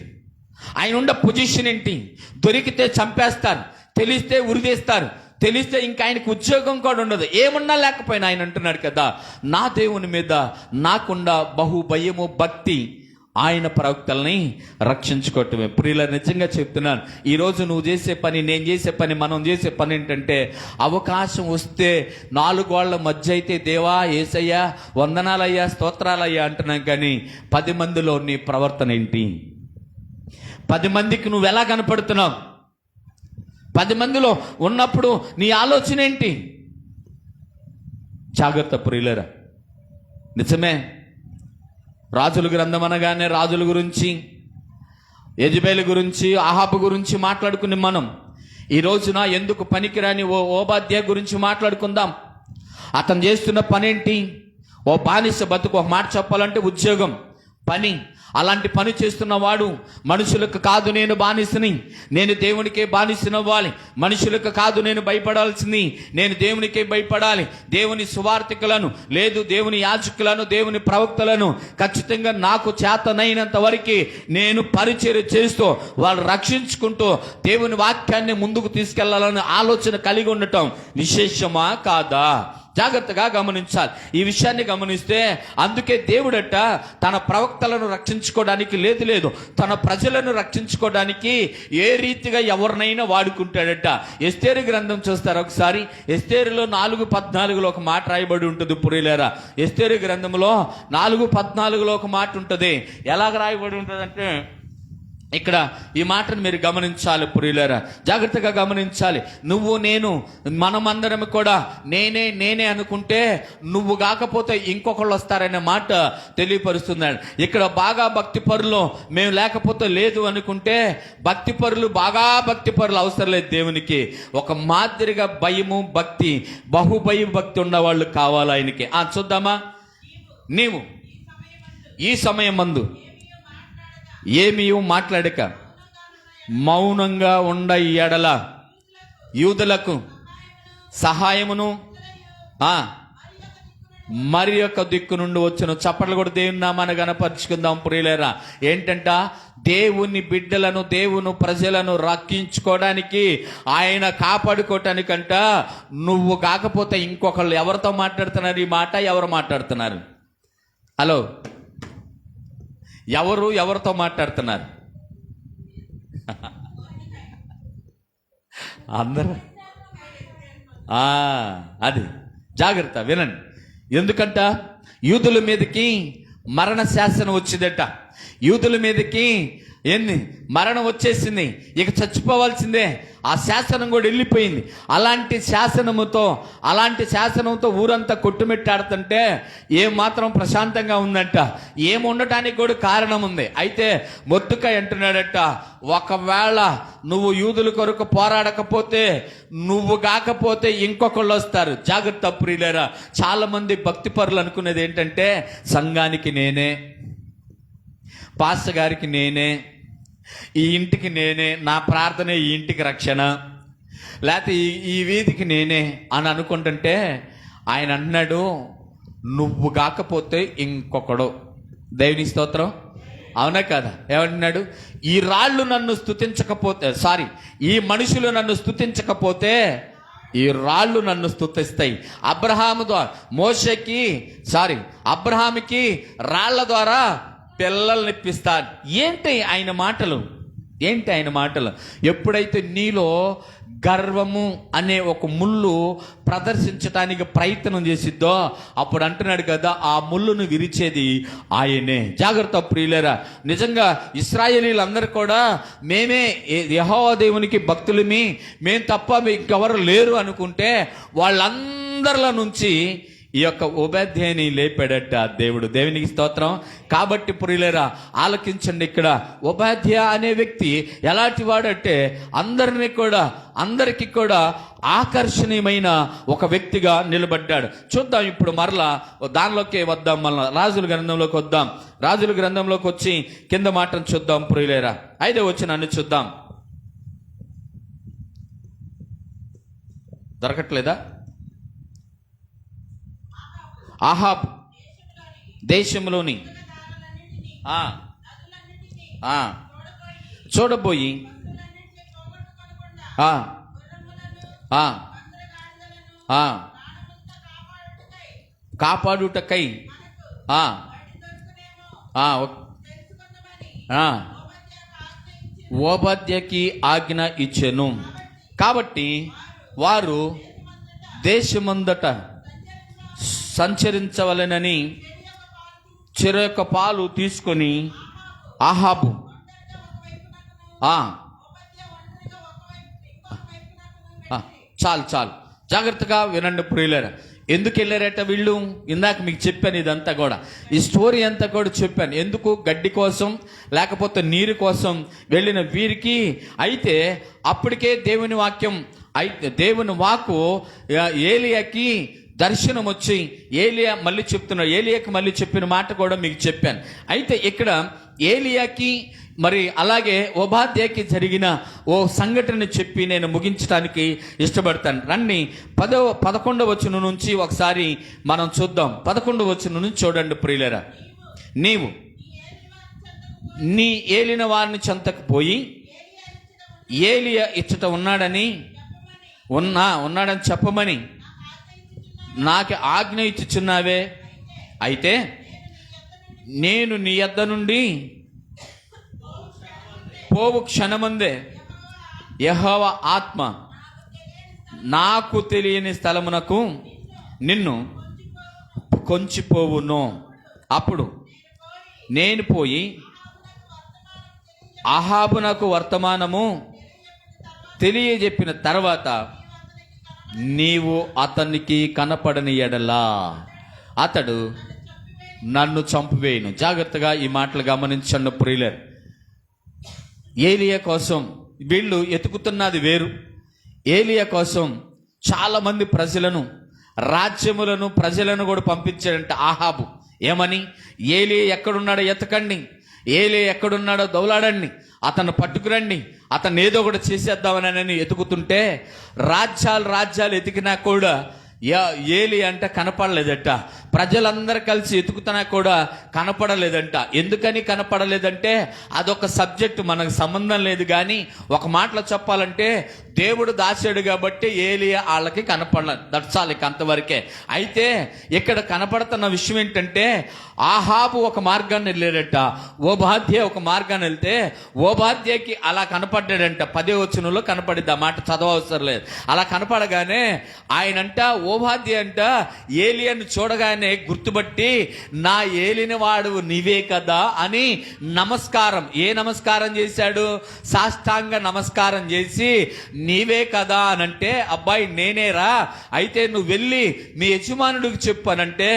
ఆయన ఉన్న పొజిషన్ ఏంటి? దొరికితే చంపేస్తారు, తెలిస్తే ఉరిదేస్తారు, తెలిస్తే ఇంకా ఆయనకు ఉద్యోగం కూడా ఉండదు. ఏమున్నా లేకపోయినా ఆయన అంటున్నాడు కదా, నా దేవుని మీద నాకుండా బహు భయము భక్తి ఆయన ప్రవక్తల్ని రక్షించుకోవటమే. ప్రియుల, నిజంగా చెప్తున్నాను, ఈరోజు నువ్వు చేసే పని, నేను చేసే పని, మనం చేసే పని ఏంటంటే, అవకాశం వస్తే 4 గోళ్ల మధ్య అయితే దేవా, యేసయ్యా, వందనాలయ్యా, స్తోత్రాలయ్యా అంటున్నాం. కానీ 10 మందిలో నీ ప్రవర్తన ఏంటి? 10 మందికి నువ్వు ఎలా కనపడుతున్నావు? 10 మందిలో ఉన్నప్పుడు నీ ఆలోచన ఏంటి? జాగ్రత్త ప్రియులరా. నిజమే, రాజుల గ్రంథం అనగానే రాజుల గురించి, యెజబెలు గురించి, అహాబు గురించి మాట్లాడుకుని మనం ఈ రోజున ఎందుకు పనికిరాని ఓబద్య గురించి మాట్లాడుకుందాం. అతను చేస్తున్న పని ఏంటి? ఓ బానిస బతుకు. ఒక మాట చెప్పాలంటే ఉద్యోగం, పని. అలాంటి పని చేస్తున్న వాడు మనుషులకు కాదు నేను బానిసని, నేను దేవునికే బానిసనవ్వాలి. మనుషులకు కాదు నేను భయపడాల్సింది, నేను దేవునికే భయపడాలి. దేవుని సువార్థికులను, లేదు దేవుని యాజకులను, దేవుని ప్రవక్తలను ఖచ్చితంగా నాకు చేతనైనంత వరకు నేను పరిచర్య చేస్తూ వాళ్ళు రక్షించుకుంటూ దేవుని వాక్యాన్ని ముందుకు తీసుకెళ్లాలని ఆలోచన కలిగి ఉండటం విశేషమా కాదా? జాగ్రత్తగా గమనించాలి. ఈ విషయాన్ని గమనిస్తే, అందుకే దేవుడట తన ప్రవక్తలను రక్షించుకోవడానికి లేదు తన ప్రజలను రక్షించుకోవడానికి ఏ రీతిగా ఎవరినైనా వాడుకుంటాడట. ఎస్తేరు గ్రంథం చూస్తారు ఒకసారి. ఎస్తేరులో 4:14 ఒక మాట రాయబడి ఉంటుంది పురిలేరా. ఎస్తేరు గ్రంథంలో 4:14 ఒక మాట ఉంటుంది. ఎలాగ రాయబడి ఉంటుందంటే, ఇక్కడ ఈ మాటను మీరు గమనించాలి ప్రియులారా, జాగ్రత్తగా గమనించాలి. నువ్వు నేను మనమందరం కూడా నేనే అనుకుంటే నువ్వు కాకపోతే ఇంకొకళ్ళు వస్తారనే మాట తెలియపరుస్తున్నాడు. ఇక్కడ బాగా భక్తి పరులు మేము లేకపోతే లేదు అనుకుంటే, భక్తి పరులు బాగా భక్తి పరులు అవసరం లేదు దేవునికి. ఒక మాదిరిగా భయము భక్తి, బహుభయ భక్తి ఉన్నవాళ్ళు కావాలి ఆయనకి. చూద్దామా. నీవు ఈ సమయం మందు ఏమీ మాట్లాడక మౌనంగా ఉండ ఎడల యూదులకు సహాయమును మరి యొక్క దిక్కు నుండి వచ్చును. చప్పట్లు కూడా దేవుని నామాన్ని గణపరుచుకుందాం ప్రియులారా. ఏంటంట? దేవుని బిడ్డలను, దేవుని ప్రజలను రక్షించుకోవడానికి, ఆయన కాపాడుకోవటానికంట నువ్వు కాకపోతే ఇంకొకళ్ళు. ఎవరితో మాట్లాడుతున్నారు ఈ మాట? ఎవరు మాట్లాడుతున్నారు? హలో, ఎవరితో మాట్లాడుతున్నారు? అందరూ. అది జాగ్రత్త వినండి. ఎందుకంట యూదుల మీదకి మరణ శాసనం వచ్చిందట. యూదుల మీదకి మరణం వచ్చేసింది, ఇక చచ్చిపోవాల్సిందే. ఆ శాసనం కూడా వెళ్ళిపోయింది. అలాంటి శాసనంతో ఊరంతా కొట్టుమిట్టాడుతుంటే ఏమాత్రం ప్రశాంతంగా ఉందంట. ఏముండటానికి కూడా కారణం ఉంది. అయితే మొర్దెకై అంటున్నాడట, ఒకవేళ నువ్వు యూదుల కొరకు పోరాడకపోతే, నువ్వు కాకపోతే ఇంకొకళ్ళు వస్తారు. జాగ్రత్త ప్రియులారా. చాలా మంది భక్తి పరులు అనుకునేది ఏంటంటే, సంఘానికి నేనే, పాస్టర్ గారికి నేనే, ఈ ఇంటికి నేనే, నా ప్రార్థనే ఈ ఇంటికి రక్షణ, లేకపోతే ఈ వీధికి నేనే అని అనుకుంటుంటే ఆయన అంటున్నాడు, నువ్వు కాకపోతే ఇంకొకడు. దేవుని స్తోత్రం. అవునా కదా? ఏమంటున్నాడు? ఈ రాళ్ళు నన్ను స్తుతించకపోతే, ఈ మనుషులు నన్ను స్తుతించకపోతే ఈ రాళ్ళు నన్ను స్తుతిస్తాయి. అబ్రహాముకి రాళ్ల ద్వారా పిల్లల్ని ఇప్పిస్తాను. ఏంటి ఆయన మాటలు? ఎప్పుడైతే నీలో గర్వము అనే ఒక ముళ్ళు ప్రదర్శించటానికి ప్రయత్నం చేసిద్దో అప్పుడు అంటున్నాడు కదా, ఆ ముళ్ళును విరిచేది ఆయనే. జాగ్రత్త ప్రియులారా. నిజంగా ఇశ్రాయేలీలందరూ కూడా మేమే యెహోవా దేవునికి భక్తులమి, మేం తప్ప ఇంకెవరు లేరు అనుకుంటే వాళ్ళందరిలో నుంచి ఈ యొక్క ఓబద్యాని లేపాడట దేవుడు. దేవునికి స్తోత్రం. కాబట్టి ప్రియులారా ఆలకించండి. ఇక్కడ ఓబద్యా అనే వ్యక్తి ఎలాంటి వాడంటే అందరికీ కూడా ఆకర్షణీయమైన ఒక వ్యక్తిగా నిలబడ్డాడు. చూద్దాం ఇప్పుడు మరలా దానిలోకి వద్దాం. మళ్ళా రాజుల గ్రంథంలోకి వద్దాం. రాజుల గ్రంథంలోకి వచ్చి కింద మాటను చూద్దాం ప్రియులారా. 5వ వచనాన్ని చూద్దాం. దొరకట్లేదా? ఆహాబు దేశంలోని చూడబోయి కాపాడుటకై ఓబద్యకి ఆజ్ఞ ఇచ్చెను. కాబట్టి వారు దేశమందట సంచరించవలెనని చెరొక పాలు తీసుకొని ఆహాబు చాలు జాగ్రత్తగా వినండి ప్రియులారా. ఎందుకు వెళ్ళారట వీళ్ళు? ఇందాక మీకు చెప్పాను. ఇదంతా కూడా ఈ స్టోరీ అంతా కూడా చెప్పాను. ఎందుకు? గడ్డి కోసం లేకపోతే నీరు కోసం వెళ్ళిన వీరికి అయితే అప్పటికే దేవుని వాక్కు ఏలియాకి దర్శనం వచ్చి ఏలియాకి మళ్ళీ చెప్పిన మాట కూడా మీకు చెప్పాను. అయితే ఇక్కడ ఏలియాకి మరి అలాగే ఓబద్యాకి జరిగిన ఓ సంఘటన చెప్పి నేను ముగించడానికి ఇష్టపడతాను. రండి 11వ వచనం నుంచి ఒకసారి మనం చూద్దాం. 11వ వచనం నుంచి చూడండి ప్రియులారా. నీవు నీ ఏలిన వారిని చెంతకు పోయి ఏలియా ఇచ్చట ఉన్నాడని చెప్పమని నాకు ఆజ్ఞ ఇచ్చుచున్నావే. అయితే నేను నీ యొద్ద నుండి పోవు క్షణమందే యెహోవా ఆత్మ నాకు తెలియని స్థలమునకు నిన్ను కొంచిపోవును. అప్పుడు నేను పోయి అహాబునకు వర్తమానము తెలియజెప్పిన తర్వాత నీవు అతనికి కనపడని ఎడలా అతడు నన్ను చంపివేయును. జాగ్రత్తగా ఈ మాటలు గమనించండి ప్రియులారా. ఏలియా కోసం వీళ్ళు ఎతుకుతున్నది వేరు. ఏలియా కోసం చాలా మంది ప్రజలను కూడా పంపించాడంట ఆహాబు. ఏమని? ఏలియా ఎక్కడున్నాడో ఎతకండి, ఏలియా ఎక్కడున్నాడో దౌలాడండి, అతను పట్టుకురండి, అతను ఏదో ఒకటి చేసేద్దామని ఎతుకుతుంటే రాజ్యాలు ఎతికినా కూడా ఏలి అంటే కనపడలేదట. ప్రజలందరూ కలిసి ఎతుకుతున్నా కూడా కనపడలేదంట. ఎందుకని కనపడలేదంటే అదొక సబ్జెక్టు, మనకు సంబంధం లేదు. కానీ ఒక మాటలో చెప్పాలంటే దేవుడు దాచాడు కాబట్టి ఏలియా వాళ్ళకి కనపడలేదు. దట్సాలిక అంతవరకే. అయితే ఇక్కడ కనపడుతున్న విషయం ఏంటంటే ఆహాబు ఒక మార్గాన్ని వెళ్ళాడట, ఓబద్యా ఒక మార్గాన్ని వెళ్తే ఓబద్యాకి అలా కనపడ్డాడంట. 10వ వచనంలో కనపడిద్ది. ఆ మాట చదవవసరం లేదు. అలా కనపడగానే ఆయనంట ఓబద్యా అంట ఏలియాను చూడగానే గుర్తుపట్టి నా ఏలిన వాడు నీవే కదా అని నమస్కారం చేశాడు. సాష్టాంగ నమస్కారం చేసి నీవే కదా అనంటే అబ్బాయి నేనేరా, అయితే నువ్వు వెళ్ళి మీ యజమానుడికి చెప్పు అనంటే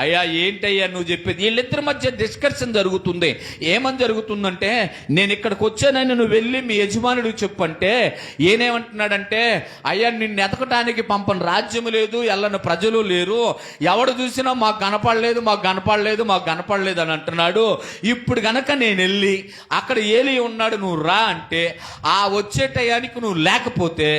అయ్యా ఏంటయ్యా నువ్వు చెప్పేది? వీళ్ళిద్దరి మధ్య డిస్కషన్ జరుగుతుంది. ఏమని జరుగుతుందంటే నేను ఇక్కడికి వచ్చానని నువ్వు వెళ్ళి మీ యజమానుడికి చెప్పు అంటే ఏనేమంటున్నాడంటే అయ్యా నిన్ను ఎతకటానికి పంపను, రాజ్యము లేదు లేదు, వెళ్ళని ప్రజలు లేరు, ఎవడు చూసినా మాకు కనపడలేదు అని అంటున్నాడు. ఇప్పుడు గనక నేను వెళ్ళి అక్కడ ఏలి ఉన్నాడు, నువ్వు రా అంటే ఆ వచ్చే టయానికి నువ్వు లేకపోతే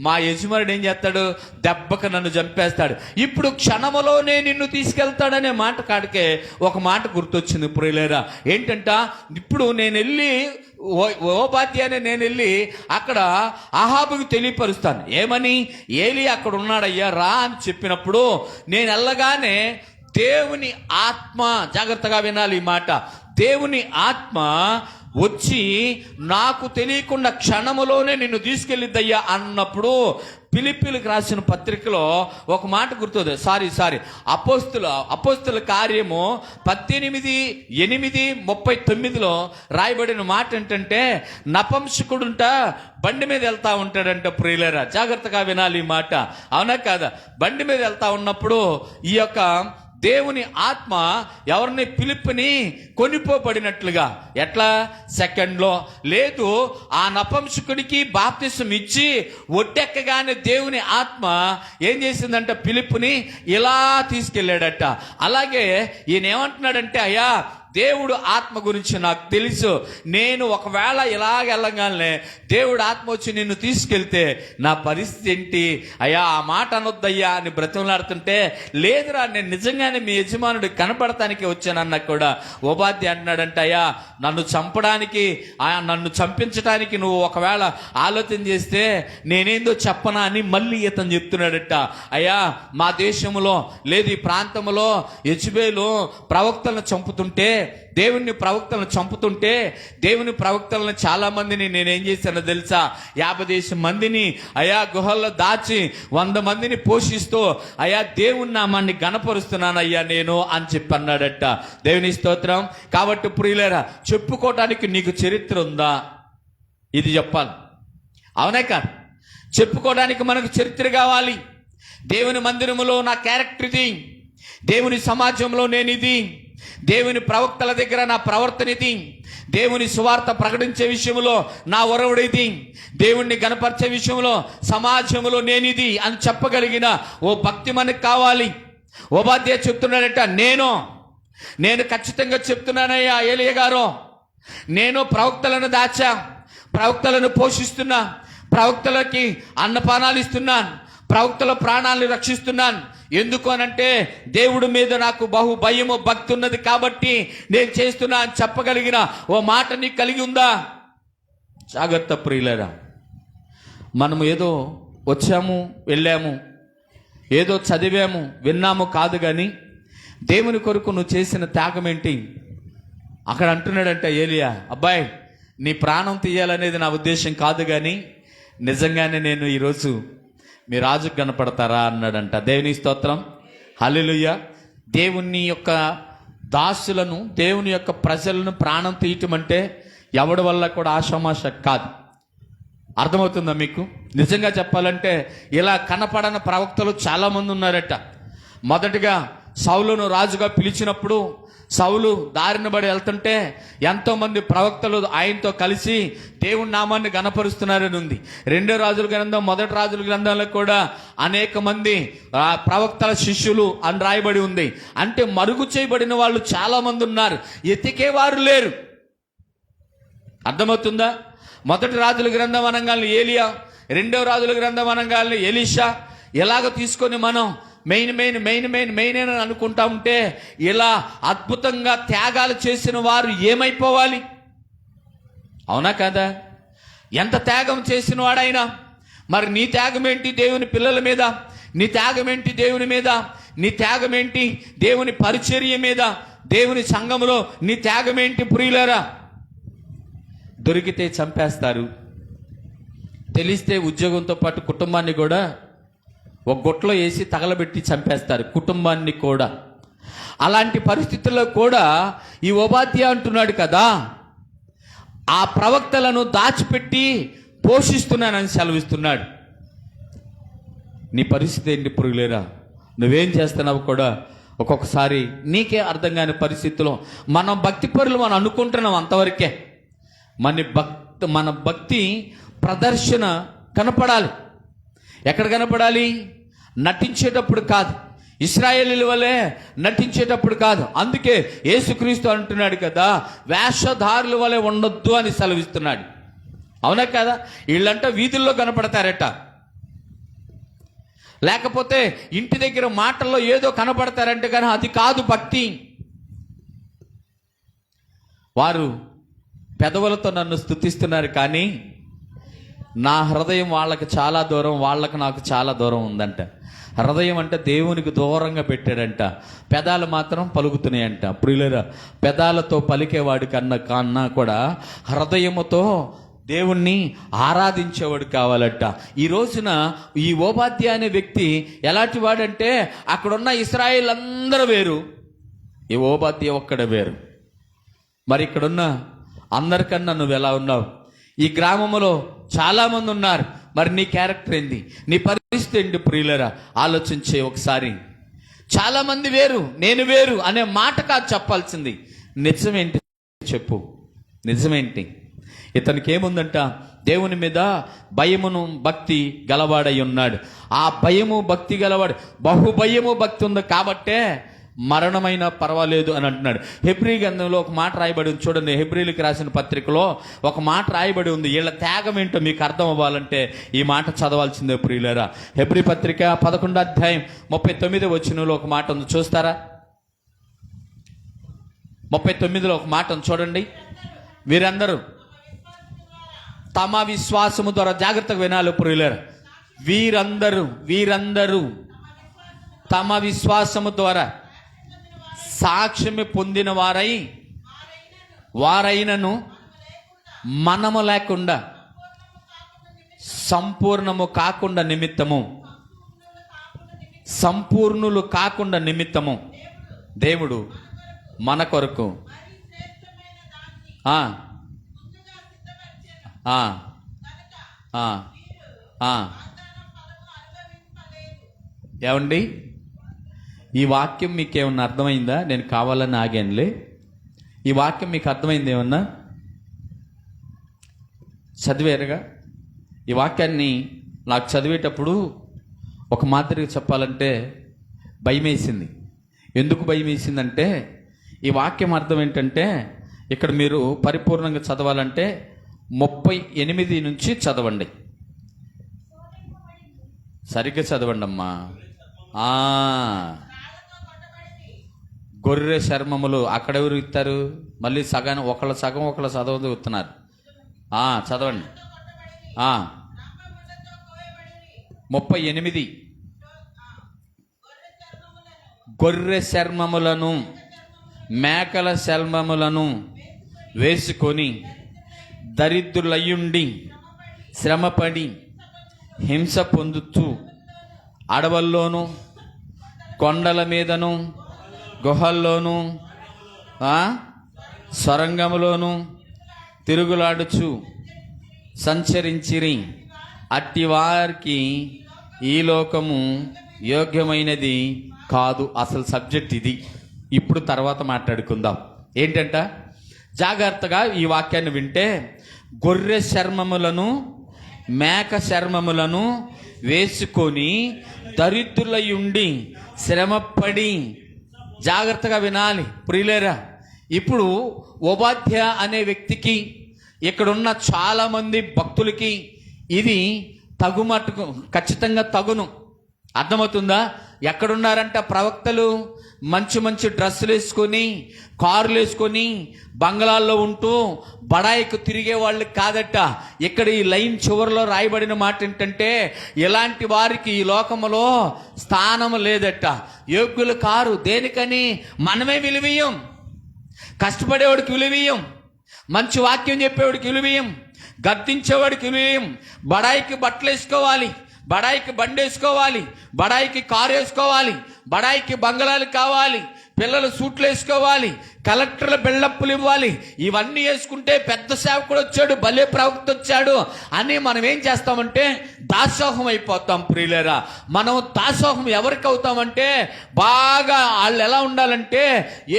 మా యజమానుడు ఏం చేస్తాడు? దెబ్బకు నన్ను చంపేస్తాడు. ఇప్పుడు క్షణములోనే నిన్ను తీసుకెళ్తాడనే మాట కాడికే ఒక మాట గుర్తొచ్చింది ప్రియులారా. ఏంటంట, ఇప్పుడు నేను వెళ్ళి ఓబాద్యాన్ని నేను వెళ్ళి అక్కడ అహాబుకి తెలియపరుస్తాను. ఏమని? ఏలి అక్కడ ఉన్నాడయ్యా, రా అని చెప్పినప్పుడు నేను వెళ్ళగానే దేవుని ఆత్మ, జాగ్రత్తగా వినాలి ఈ మాట, దేవుని ఆత్మ వచ్చి నాకు తెలియకుండా క్షణములోనే నిన్ను తీసుకెళ్ళిద్దయ్యా అన్నప్పుడు ఫిలిప్పీలకు రాసిన పత్రికలో ఒక మాట గుర్తుంది. సారీ అపోస్తుల కార్యము 18:8-39 రాయబడిన మాట ఏంటంటే, నపంసకుడుంట బండి మీద వెళ్తా ఉంటాడంట ప్రియులారా. జాగ్రత్తగా వినాలి ఈ మాట, అవునా కాదా? బండి మీద వెళ్తా ఉన్నప్పుడు ఈ యొక్క దేవుని ఆత్మ ఎవరిని? ఫిలిప్పుని కొనిపోబడినట్లుగా. ఎట్లా? సెకండ్లో. లేదు, ఆ నపంసకుడికి బాప్తిసం ఇచ్చి ఒట్టెక్కగానే దేవుని ఆత్మ ఏం చేసిందంట? ఫిలిప్పుని ఇలా తీసుకెళ్ళాడట. అలాగే ఈయన ఏమంటున్నాడంటే, అయ్యా దేవుడు ఆత్మ గురించి నాకు తెలుసు, నేను ఒకవేళ ఇలాగ వెళ్ళగానే దేవుడు ఆత్మ వచ్చి నిన్ను తీసుకెళ్తే నా పరిస్థితి ఏంటి? అయ్యా ఆ మాట అనొద్దయ్యా అని బ్రతిమలాడుతుంటే, లేదురా నేను నిజంగానే మీ యజమానుడు కనపడటానికి వచ్చానన్నా కూడా ఓబాద్య అంటున్నాడంట, అయ్యా నన్ను చంపడానికి, నన్ను చంపించడానికి నువ్వు ఒకవేళ ఆలోచన చేస్తే నేనేందో చెప్పనా అని మళ్ళీ ఇతను చెప్తున్నాడట. అయ్యా మా దేశంలో లేదు ఈ ప్రాంతంలో యెజబెలు ప్రవక్తలను చంపుతుంటే, దేవుని ప్రవక్తలను చాలా మందిని నేనేం చేశానో తెలుసా? 50 మందిని అయా గుహల్లో దాచి 100 మందిని పోషిస్తూ అయా దేవుని నామాన్ని గణపరుస్తున్నానయ్యా నేను అని చెప్పి అన్నాడట. దేవుని స్తోత్రం. కాబట్టి ప్రియులారా, చెప్పుకోవటానికి నీకు చరిత్ర ఉందా? ఇది చెప్పాలి, అవునే కాదు? చెప్పుకోవడానికి మనకు చరిత్ర కావాలి. దేవుని మందిరములో నా క్యారెక్టర్ ఇది, దేవుని సమాజంలో నేను ఇది, దేవుని ప్రవక్తల దగ్గర నా ప్రవర్తన ఇది, దేవుని సువార్త ప్రకటించే విషయంలో నా ఒరవడి ఇది, దేవుణ్ణి గణపరిచే విషయంలో సమాజంలో నేనిది అని చెప్పగలిగిన ఓ భక్తి మనకు కావాలి. ఓబాద్య చెప్తున్నాడట, నేను ఖచ్చితంగా చెప్తున్నానయ్యా ఏలియా గారు, నేను ప్రవక్తలను దాచా, ప్రవక్తలను పోషిస్తున్నా, ప్రవక్తలకి అన్నపానాలు ఇస్తున్నాను, ప్రవక్తల ప్రాణాలను రక్షిస్తున్నాను. ఎందుకు అనంటే దేవుడి మీద నాకు బహు భయము భక్తి ఉన్నది కాబట్టి నేను చేస్తున్నా అని చెప్పగలిగిన ఓ మాట నీకు కలిగి ఉందా? జాగ్రత్త ప్రియులారా. మనము ఏదో వచ్చాము వెళ్ళాము, ఏదో చదివాము విన్నాము కాదు, కానీ దేవుని కొరకు నువ్వు చేసిన త్యాగం ఏంటి? అక్కడ అంటున్నాడంట ఏలియా, అబ్బాయి నీ ప్రాణం తీయాలనేది నా ఉద్దేశం కాదు, కానీ నిజంగానే నేను ఈరోజు మీ రాజుకు కనపడతారా అన్నాడంట. దేవుని స్తోత్రం, హల్లెలూయా. దేవుని యొక్క దాసులను, దేవుని యొక్క ప్రజలను ప్రాణం తీయటం అంటే ఎవడి వల్ల కూడా ఆషామాష కాదు. అర్థమవుతుందా మీకు? నిజంగా చెప్పాలంటే ఇలా కనపడని ప్రవక్తలు చాలామంది ఉన్నారట. మొదటిగా సౌలును రాజుగా పిలిచినప్పుడు సౌలు దారిన బడి వెళ్తుంటే ఎంతోమంది ప్రవక్తలు ఆయనతో కలిసి దేవుని నామాన్ని గణపరుస్తున్నారని ఉంది. 2వ రాజుల గ్రంథం, 1వ రాజుల గ్రంథంలో కూడా అనేక మంది ప్రవక్తల శిష్యులు అని రాయబడి ఉంది. అంటే మరుగు చేయబడిన వాళ్ళు చాలా మంది ఉన్నారు, ఎతికేవారు లేరు. అర్థమవుతుందా? 1వ రాజుల గ్రంథం అనగానే ఏలియా, 2వ రాజుల గ్రంథం అనగానే ఎలీషా, ఎలాగ తీసుకొని మనం మెయిన్ అని అనుకుంటా ఉంటే ఇలా అద్భుతంగా త్యాగాలు చేసిన వారు ఏమైపోవాలి? అవునా కదా? ఎంత త్యాగం చేసిన వాడైనా. మరి నీ త్యాగం ఏంటి దేవుని పిల్లల మీద? నీ త్యాగం ఏంటి దేవుని మీద? నీ త్యాగం ఏంటి దేవుని పరిచర్య మీద? దేవుని సంఘములో నీ త్యాగం ఏంటి ప్రియులారా? దొరికితే చంపేస్తారు, తెలిస్తే ఉద్యోగంతో పాటు కుటుంబాన్ని కూడా ఒక గొట్లో వేసి తగలబెట్టి చంపేస్తారు, కుటుంబాన్ని కూడా. అలాంటి పరిస్థితుల్లో కూడా ఈ ఓబాద్య అంటున్నాడు కదా, ఆ ప్రవక్తలను దాచిపెట్టి పోషిస్తున్నానని సెలవిస్తున్నాడు. నీ పరిస్థితి ఏంటి ప్రియులారా? నువ్వేం చేస్తున్నావు కూడా ఒక్కొక్కసారి నీకే అర్థం కాని పరిస్థితిలో మనం భక్తి పరులు మనం అనుకుంటున్నాం, అంతవరకే. మన భక్తి ప్రదర్శన కనపడాలి. ఎక్కడ కనపడాలి? నటించేటప్పుడు కాదు, ఇశ్రాయేలీయుల వలె నటించేటప్పుడు కాదు. అందుకే యేసుక్రీస్తు అంటున్నాడు కదా, వేషధారుల వలె ఉండొద్దు అని సెలవిస్తున్నాడు. అవునా కదా? వీళ్ళంట వీధుల్లో కనపడతారట, లేకపోతే ఇంటి దగ్గర మాటల్లో ఏదో కనపడతారంటే కానీ అది కాదు భక్తి. వారు పెదవులతో నన్ను స్తుతిస్తున్నారు కానీ నా హృదయం వాళ్ళకి చాలా దూరం, వాళ్ళకి నాకు చాలా దూరం ఉందంట. హృదయం అంటే దేవునికి దూరంగా పెట్టాడంట, పెదాలు మాత్రం పలుకుతున్నాయంట. ప్రియులారా, పెదాలతో పలికేవాడి కన్నా కూడా హృదయముతో దేవుణ్ణి ఆరాధించేవాడు కావాలట. ఈ రోజున ఈ ఓబాద్య అనే వ్యక్తి ఎలాంటి వాడంటే, అక్కడున్న ఇశ్రాయేల్ అందరూ వేరు, ఈ ఓబాద్య ఒక్కడే వేరు. మరి ఇక్కడున్న అందరికన్నా నువ్వు ఎలా ఉన్నావు? ఈ గ్రామంలో చాలామంది ఉన్నారు, మరి నీ క్యారెక్టర్ ఏంది, నీ పరిస్థితి ఏంటి? ప్రియులరా, ఆలోచించే ఒకసారి. చాలామంది వేరు, నేను వేరు అనే మాట కాదు చెప్పాల్సింది, నిజమేంటి చెప్పు. నిజమేంటి? ఇతనికి ఏముందంట? దేవుని మీద భయమును భక్తి గలవాడై ఉన్నాడు. ఆ భయము భక్తి గలవాడు, బహుభయము భక్తి ఉంది కాబట్టే మరణమైనా పర్వాలేదు అని అంటున్నాడు. హెబ్రీ గ్రంథంలో ఒక మాట రాయబడి ఉంది చూడండి. హెబ్రీలకు రాసిన పత్రికలో ఒక మాట రాయబడి ఉంది. వీళ్ళ త్యాగం ఏంటో మీకు అర్థం అవ్వాలంటే ఈ మాట చదవాల్సిందే ప్రియులారా. హెబ్రీ పత్రిక 11వ అధ్యాయం 39వ వచనంలో ఒక మాట ఉంది, చూస్తారా? 39లో ఒక మాట ఉంది చూడండి. వీరందరూ తమ విశ్వాసము ద్వారా, జాగ్రత్తగా వినాలి ప్రియులారా, వీరందరూ తమ విశ్వాసము ద్వారా సాక్ష్యము పొందిన వారైనను మనము లేకుండా, సంపూర్ణులు కాకుండా నిమిత్తము దేవుడు మన కొరకు ఏమండి, ఈ వాక్యం మీకు ఏమన్నా అర్థమైందా? నేను కావాలని ఆగానులే. ఈ వాక్యం మీకు అర్థమైంది ఏమన్నా? చదివారుగా? ఈ వాక్యాన్ని నాకు చదివేటప్పుడు ఒక మాదిరిగా చెప్పాలంటే భయం వేసింది. ఎందుకు భయం వేసిందంటే, ఈ వాక్యం అర్థం ఏంటంటే, ఇక్కడ మీరు పరిపూర్ణంగా చదవాలంటే 38 నుంచి చదవండి. సరిగ్గా చదవండి అమ్మా. గొర్రె చర్మములు అక్కడెవరు ఇస్తారు? మళ్ళీ ఒకళ్ళ సగం చదువుతున్నారు. చదవండి. 38 గొర్రె చర్మములను మేకల చర్మములను వేసుకొని దరిద్రులయ్యుండి శ్రమపడి హింస పొందుతూ అడవుల్లోనూ కొండల మీదను గుహల్లోనూ సొరంగములోను తిరుగులాడుచు సంచరించిరి. అట్టి వారికి ఈ లోకము యోగ్యమైనది కాదు. అసలు సబ్జెక్ట్ ఇది. ఇప్పుడు తర్వాత మాట్లాడుకుందాం. ఏంటంట? జాగ్రత్తగా ఈ వాక్యాన్ని వింటే, గొర్రె చర్మములను మేక చర్మములను వేసుకొని దరిద్రులయుండి శ్రమపడి, జాగ్రత్తగా వినాలి ప్రియులేరా. ఇప్పుడు ఓబాద్య అనే వ్యక్తికి, ఇక్కడున్న చాలామంది భక్తులకి ఇది తగుమట్టుకు ఖచ్చితంగా తగును. అర్థమవుతుందా? ఎక్కడున్నారంట ప్రవక్తలు? మంచి డ్రెస్సులు వేసుకొని, కార్లు వేసుకొని, బంగ్లాల్లో ఉంటూ బడాయికి తిరిగే వాళ్ళు కాదట. ఇక్కడ ఈ లైన్ చివరిలో రాయబడిన మాట ఏంటంటే, ఇలాంటి వారికి ఈ లోకములో స్థానం లేదట. యోగ్యులు కారు. దేనికని? మనమే విలువీయం. కష్టపడేవాడికి విలువీయం, మంచి వాక్యం చెప్పేవాడికి విలువీయం, గద్దించేవాడికి విలువీయం. బడాయికి బట్టలు వేసుకోవాలి, బడాయికి బండి వేసుకోవాలి, బడాయికి కారు వేసుకోవాలి, బడాయికి బంగళాలు కావాలి, పిల్లలు సూట్లు వేసుకోవాలి, కలెక్టర్ల బిల్డప్పులు ఇవ్వాలి. ఇవన్నీ వేసుకుంటే పెద్ద సేవకుడు వచ్చాడు, భలే ప్రవక్త వచ్చాడు అని మనం ఏం చేస్తామంటే దాసోహం అయిపోతాం. ప్రియులేరా, మనం దాసోహం ఎవరికి అవుతామంటే, బాగా వాళ్ళు ఎలా ఉండాలంటే,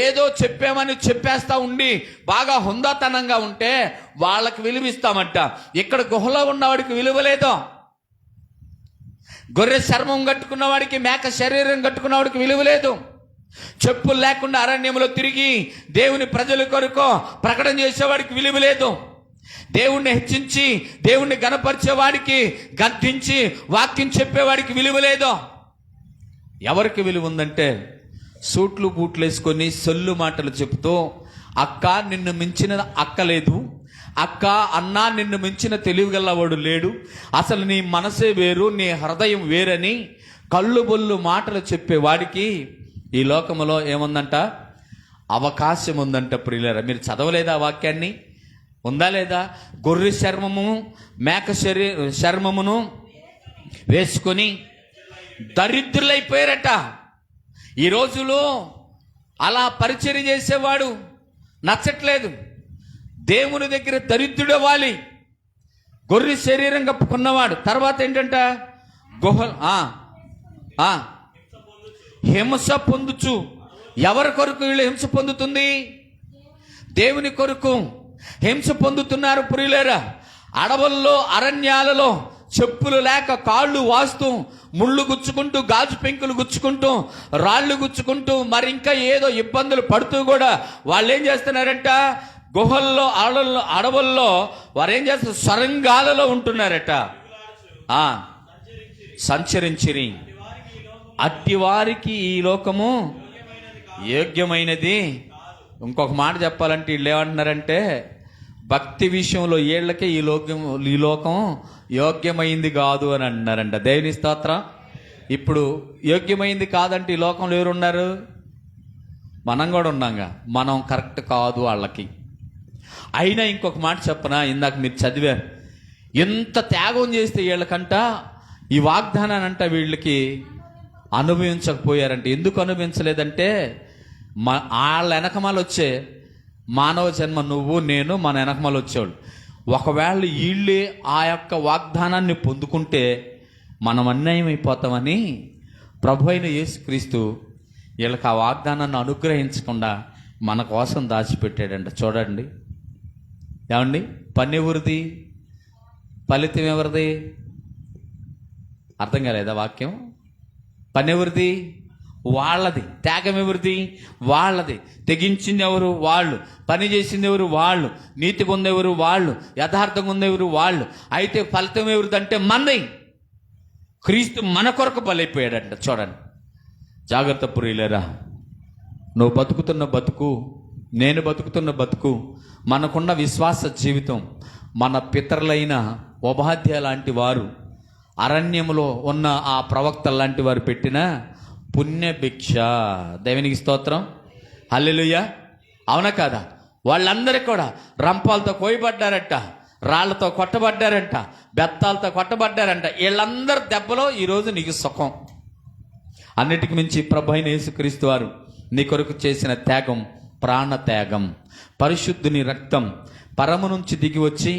ఏదో చెప్పామని చెప్పేస్తా ఉండి బాగా హుందాతనంగా ఉంటే వాళ్ళకి విలువిస్తామంట. ఇక్కడ గుహలో ఉన్నవాడికి విలువ లేదు, గొర్రె చర్మం కట్టుకున్న వాడికి, మేక శరీరం కట్టుకున్న వాడికి విలువ లేదు. చెప్పులు లేకుండా అరణ్యంలో తిరిగి దేవుని ప్రజల కొరకు ప్రకటన చేసేవాడికి విలువ లేదు. దేవుణ్ణి హెచ్చించి దేవుణ్ణి గణపరిచేవాడికి, గద్దించి వాక్యం చెప్పేవాడికి విలువ లేదు. ఎవరికి విలువ ఉందంటే సూట్లు బూట్లు వేసుకొని సొల్లు మాటలు చెప్తూ, అక్క నిన్ను మించిన అక్క లేదు, అక్క అన్న నిన్ను మించిన తెలివిగలవాడు లేడు, అసలు నీ మనసే వేరు, నీ హృదయం వేరని కళ్ళు బొల్లు మాటలు చెప్పేవాడికి ఈ లోకములో ఏముందంట? అవకాశం ఉందంట. ప్రియులారా, మీరు చదవలేదా వాక్యాన్ని? ఉందా లేదా? గొర్రె చర్మము మేక చర్మమును వేసుకొని దరిద్రులైపోయారట. ఈ రోజులో అలా పరిచర్య చేసేవాడు నచ్చట్లేదు. దేవుని దగ్గర దరిద్రుడవ్వాలి. గొర్రె శరీరం కప్పుకున్నవాడు తర్వాత ఏంటంట? హింస పొందుచు. ఎవరి కొరకు వీళ్ళు హింస పొందుతుంది? దేవుని కొరకు హింస పొందుతున్నారు. ప్రియులారా, అడవుల్లో అరణ్యాలలో చెప్పులు లేక కాళ్ళు వాస్తూ, ముళ్ళు గుచ్చుకుంటూ, గాజు పెంకులు గుచ్చుకుంటూ, రాళ్ళు గుచ్చుకుంటూ, మరి ఇంకా ఏదో ఇబ్బందులు పడుతూ కూడా వాళ్ళు ఏం చేస్తున్నారంట? గుహల్లో, అడవుల్లో వారు ఏం చేస్తారు? సొరంగాలలో ఉంటున్నారట. సంచరించిరి. అట్టి వారికి ఈ లోకము యోగ్యమైనది. ఇంకొక మాట చెప్పాలంటే వీళ్ళు ఏమంటున్నారంటే, భక్తి విషయంలో వీళ్ళకే ఈ లోకం యోగ్యమైంది కాదు అని అంటున్నారంట. దేవుని స్తోత్రం. ఇప్పుడు యోగ్యమైంది కాదంటే ఈ లోకంలో ఎవరున్నారు? మనం కూడా ఉన్నాగా. మనం కరెక్ట్ కాదు వాళ్ళకి. అయినా ఇంకొక మాట చెప్పనా, ఇందాక మీరు చదివారు, ఎంత త్యాగం చేస్తే వీళ్ళకంట ఈ వాగ్దానాన్ని అంట వీళ్ళకి అనుభవించకపోయారంటే. ఎందుకు అనుభవించలేదంటే, వాళ్ళ వెనకమాలు వచ్చే మానవ జన్మ, నువ్వు నేను మన వెనకమాలు వచ్చేవాళ్ళు. ఒకవేళ వీళ్ళే ఆ యొక్క వాగ్దానాన్ని పొందుకుంటే మనం అన్యాయం అయిపోతామని ప్రభు అయిన యేసుక్రీస్తు వీళ్ళకి ఆ వాగ్దానాన్ని అనుగ్రహించకుండా మన కోసం దాచిపెట్టాడంట. చూడండి ఏమండి, పని ఎవరిది? ఫలితం ఎవరిది? అర్థం కాలేదా వాక్యం? పని ఎవరిది? వాళ్ళది. త్యాగం ఎవరిది? వాళ్ళది. తెగించింది ఎవరు? వాళ్ళు. పని చేసింది ఎవరు? వాళ్ళు. నీతిగా ఉందెవరు? వాళ్ళు. యథార్థంగా ఉందెవరు? వాళ్ళు. అయితే ఫలితం ఎవరిదంటే మనది. క్రీస్తు మన కొరకు బలైపోయాడంట. చూడండి, జాగ్రత్త ప్రియులారా. నువ్వు బతుకుతున్న బతుకు, నేను బతుకుతున్న బతుకు, మనకున్న విశ్వాస జీవితం, మన పితరులైన ఉపాధ్యాయ లాంటి వారు, అరణ్యములో ఉన్న ఆ ప్రవక్త లాంటి వారు పెట్టిన పుణ్యభిక్ష. దేవునికి స్తోత్రం. హల్లెలూయా. అవునా కాదా? వాళ్ళందరికీ కూడా రంపాలతో కోయబడ్డారట, రాళ్లతో కొట్టబడ్డారంట, బెత్తాలతో కొట్టబడ్డారంట. వీళ్ళందరి దెబ్బలో ఈరోజు నీకు సుఖం. అన్నిటికి మించి ప్రభు అయిన యేసుక్రీస్తు వారు నీ కొరకు చేసిన త్యాగం ప్రాణ త్యాగం. పరిశుద్ధుని రక్తం పరము నుంచి దిగి వచ్చి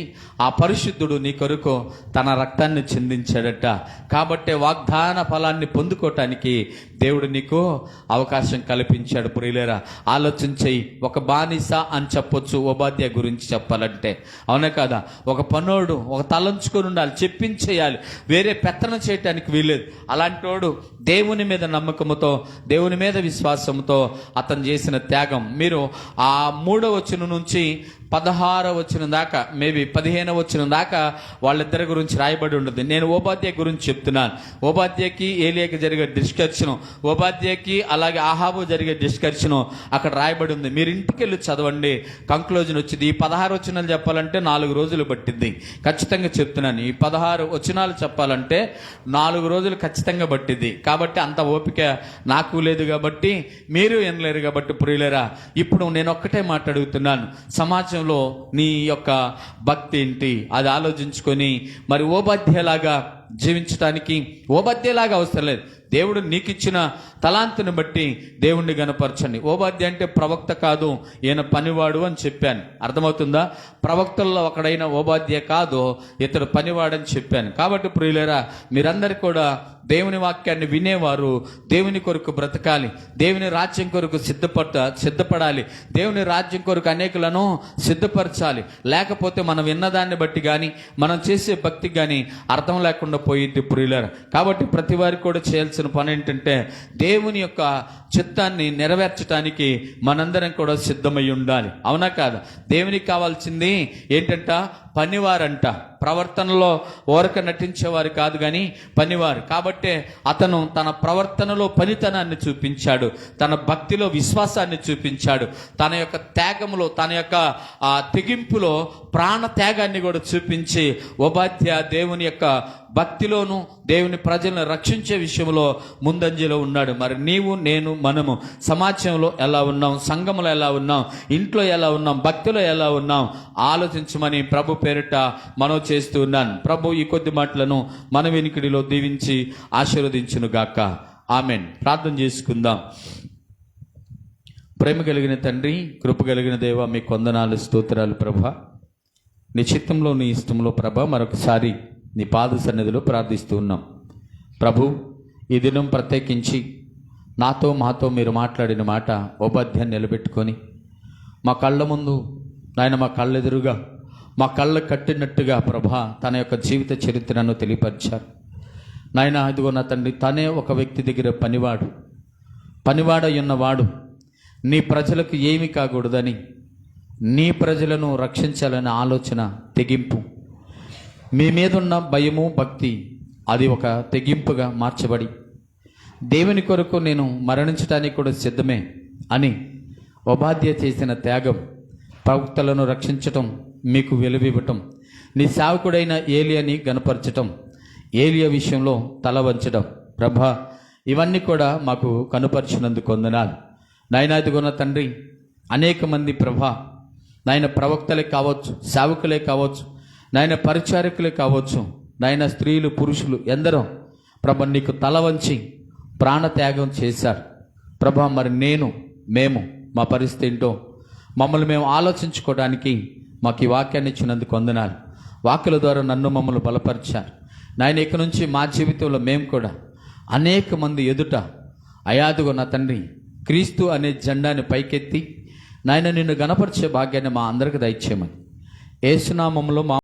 ఆ పరిశుద్ధుడు నీ కొరకు తన రక్తాన్ని చిందించాడట. కాబట్టే వాగ్దాన ఫలాన్ని పొందుకోవటానికి దేవుడు నీకు అవకాశం కల్పించాడు. ప్రియులారా, ఆలోచించేయి. ఒక బానిస అని చెప్పొచ్చు ఉపాధ్యాయ గురించి చెప్పాలంటే. అవునే కదా? ఒక పనోడు ఒక తలంచుకొని ఉండాలి, చెప్పించేయాలి, వేరే పెత్తనం చేయటానికి వీల్లేదు. అలాంటి వాడు దేవుని మీద నమ్మకంతో, దేవుని మీద విశ్వాసంతో అతను చేసిన త్యాగం. మీరు ఆ 3వ వచనం నుంచి 16వ వచనం దాకా, మేబీ 15వ వచనం దాకా వాళ్ళిద్దరి గురించి రాయబడి ఉంటుంది. నేను ఉపాధ్యాయ గురించి చెప్తున్నాను. ఉపాధ్యాయకి ఏలియాకి జరిగే డిస్కషన్, ఉపాధ్యాయకి అలాగే ఆహాబు జరిగే డిస్కషన్ అక్కడ రాయబడి ఉంది. మీరు ఇంటికి వెళ్ళి చదవండి. కంక్లూజన్ వచ్చింది. ఈ 16 వచనాలు చెప్పాలంటే 4 రోజులు పట్టింది. ఖచ్చితంగా చెప్తున్నాను. ఈ 16 వచనాలు చెప్పాలంటే 4 రోజులు ఖచ్చితంగా పట్టింది. కాబట్టి అంత ఓపిక నాకు లేదు కాబట్టి మీరు వినలేరు. కాబట్టి ప్రియులారా, ఇప్పుడు నేను ఒక్కటే మాట్లాడుతున్నాను. సమాజంలో నీ యొక్క భక్తి ఏంటి అది ఆలోచించుకొని, మరి ఓబాధ్యలాగా జీవించడానికి, ఓబాధ్యలాగా అవసరం లేదు, దేవుడు నీకు ఇచ్చిన తలాంతుని బట్టి దేవుణ్ణి గనపరచండి. ఓబాద్య అంటే ప్రవక్త కాదు, ఈయన పనివాడు అని చెప్పాను. అర్థమవుతుందా? ప్రవక్తల్లో ఒకడైన ఓబాద్య కాదు, ఇతడు పనివాడని చెప్పాను. కాబట్టి ప్రియులారా, మీరందరూ కూడా దేవుని వాక్యాన్ని వినేవారు దేవుని కొరకు బ్రతకాలి, దేవుని రాజ్యం కొరకు సిద్ధపడాలి, దేవుని రాజ్యం కొరకు అనేకులను సిద్ధపరచాలి. లేకపోతే మనం విన్నదాన్ని బట్టి కానీ మనం చేసే భక్తికి కానీ అర్థం లేకుండా పోయిద్ది ప్రియులారా. కాబట్టి ప్రతి వారికి కూడా చేయాల్సిన పని ఏంటంటే దేవుని యొక్క చిత్తాన్ని నెరవేర్చడానికి మనందరం కూడా సిద్ధమై ఉండాలి. అవునా కాదా? దేవునికి కావాల్సింది ఏంటంట? పనివారంట. ప్రవర్తనలో ఓరక నటించేవారు కాదు కానీ పనివారు. కాబట్టే అతను తన ప్రవర్తనలో పనితనాన్ని చూపించాడు, తన భక్తిలో విశ్వాసాన్ని చూపించాడు, తన యొక్క త్యాగములో, తన యొక్క తెగింపులో ప్రాణ త్యాగాన్ని కూడా చూపించి ఓబాద్య దేవుని యొక్క భక్తిలోను దేవుని ప్రజలను రక్షించే విషయంలో ముందంజలో ఉన్నాడు. మరి నీవు, నేను, మనము సమాజంలో ఎలా ఉన్నాం, సంఘంలో ఎలా ఉన్నాం, ఇంట్లో ఎలా ఉన్నాం, భక్తిలో ఎలా ఉన్నాం ఆలోచించమని ప్రభు పేరిట మనం చేస్తూ ఉన్నాను. ప్రభు ఈ కొద్ది మాటలను మన వెనుకడిలో దీవించి ఆశీర్వదించును గాక. ఆమెన్. ప్రార్థన చేసుకుందాం. ప్రేమ కలిగిన తండ్రి, కృప కలిగిన దేవ, మీ వందనాలు, స్తోత్రాలు ప్రభా. నీ చిత్తంలో, నీ ఇష్టంలో ప్రభా మరొకసారి నీ పాద సన్నిధిలో ప్రార్థిస్తూ ఉన్నాం. ప్రభు, ఈ దినం ప్రత్యేకించి నాతో మాతో మీరు మాట్లాడిన మాట ఓబాద్యాన్ని నిలబెట్టుకొని మా కళ్ళ ముందు నాయన, మా కళ్ళెదురుగా, మా కళ్ళ కట్టినట్టుగా ప్రభా తన యొక్క జీవిత చరిత్రను తెలియపరిచారు నాయన. ఇదిగో నా తండ్రి, తనే ఒక వ్యక్తి దగ్గర పనివాడై ఉన్నవాడు నీ ప్రజలకు ఏమి కాకూడదని, నీ ప్రజలను రక్షించాలనే ఆలోచన, తెగింపు, మీ మీద ఉన్న భయము, భక్తి అది ఒక తెగింపుగా మార్చబడి దేవుని కొరకు నేను మరణించడానికి కూడా సిద్ధమే అని ఓబాద్య చేసిన త్యాగం, ప్రవక్తలను రక్షించటం, మీకు వెలువివ్వటం, నీ సేవకుడైన ఏలియాని గనపరచటం, ఏలియా విషయంలో తల వంచడం ప్రభా, ఇవన్నీ కూడా మాకు కనుపరిచినందుకు వందనాలు నాయన. ఇదిగోన్న తండ్రి, అనేక మంది ప్రభా నాయన ప్రవక్తలే కావచ్చు, సేవకులే కావచ్చు, నాయన పరిచారకులే కావచ్చు, నాయన స్త్రీలు, పురుషులు ఎందరో ప్రభ నీకు తల వంచి ప్రాణత్యాగం చేశారు ప్రభా. మరి మేము మా పరిస్థితి ఏంటో మమ్మల్ని మేము ఆలోచించుకోవడానికి మాకు ఈ వాక్యాన్ని ఇచ్చినందుకు వందనాలు. వాక్యాల ద్వారా నన్ను మమ్మల్ని బలపరిచారు నాయన. ఇక నుంచి మా జీవితంలో మేము కూడా అనేక మంది ఎదుట అయాదుగో నా తండ్రి క్రీస్తు అనే జెండాని పైకెత్తి నాయన నిన్ను గణపరిచే భాగ్యాన్ని మా అందరికి దయచేయమని యేసు నామములో మా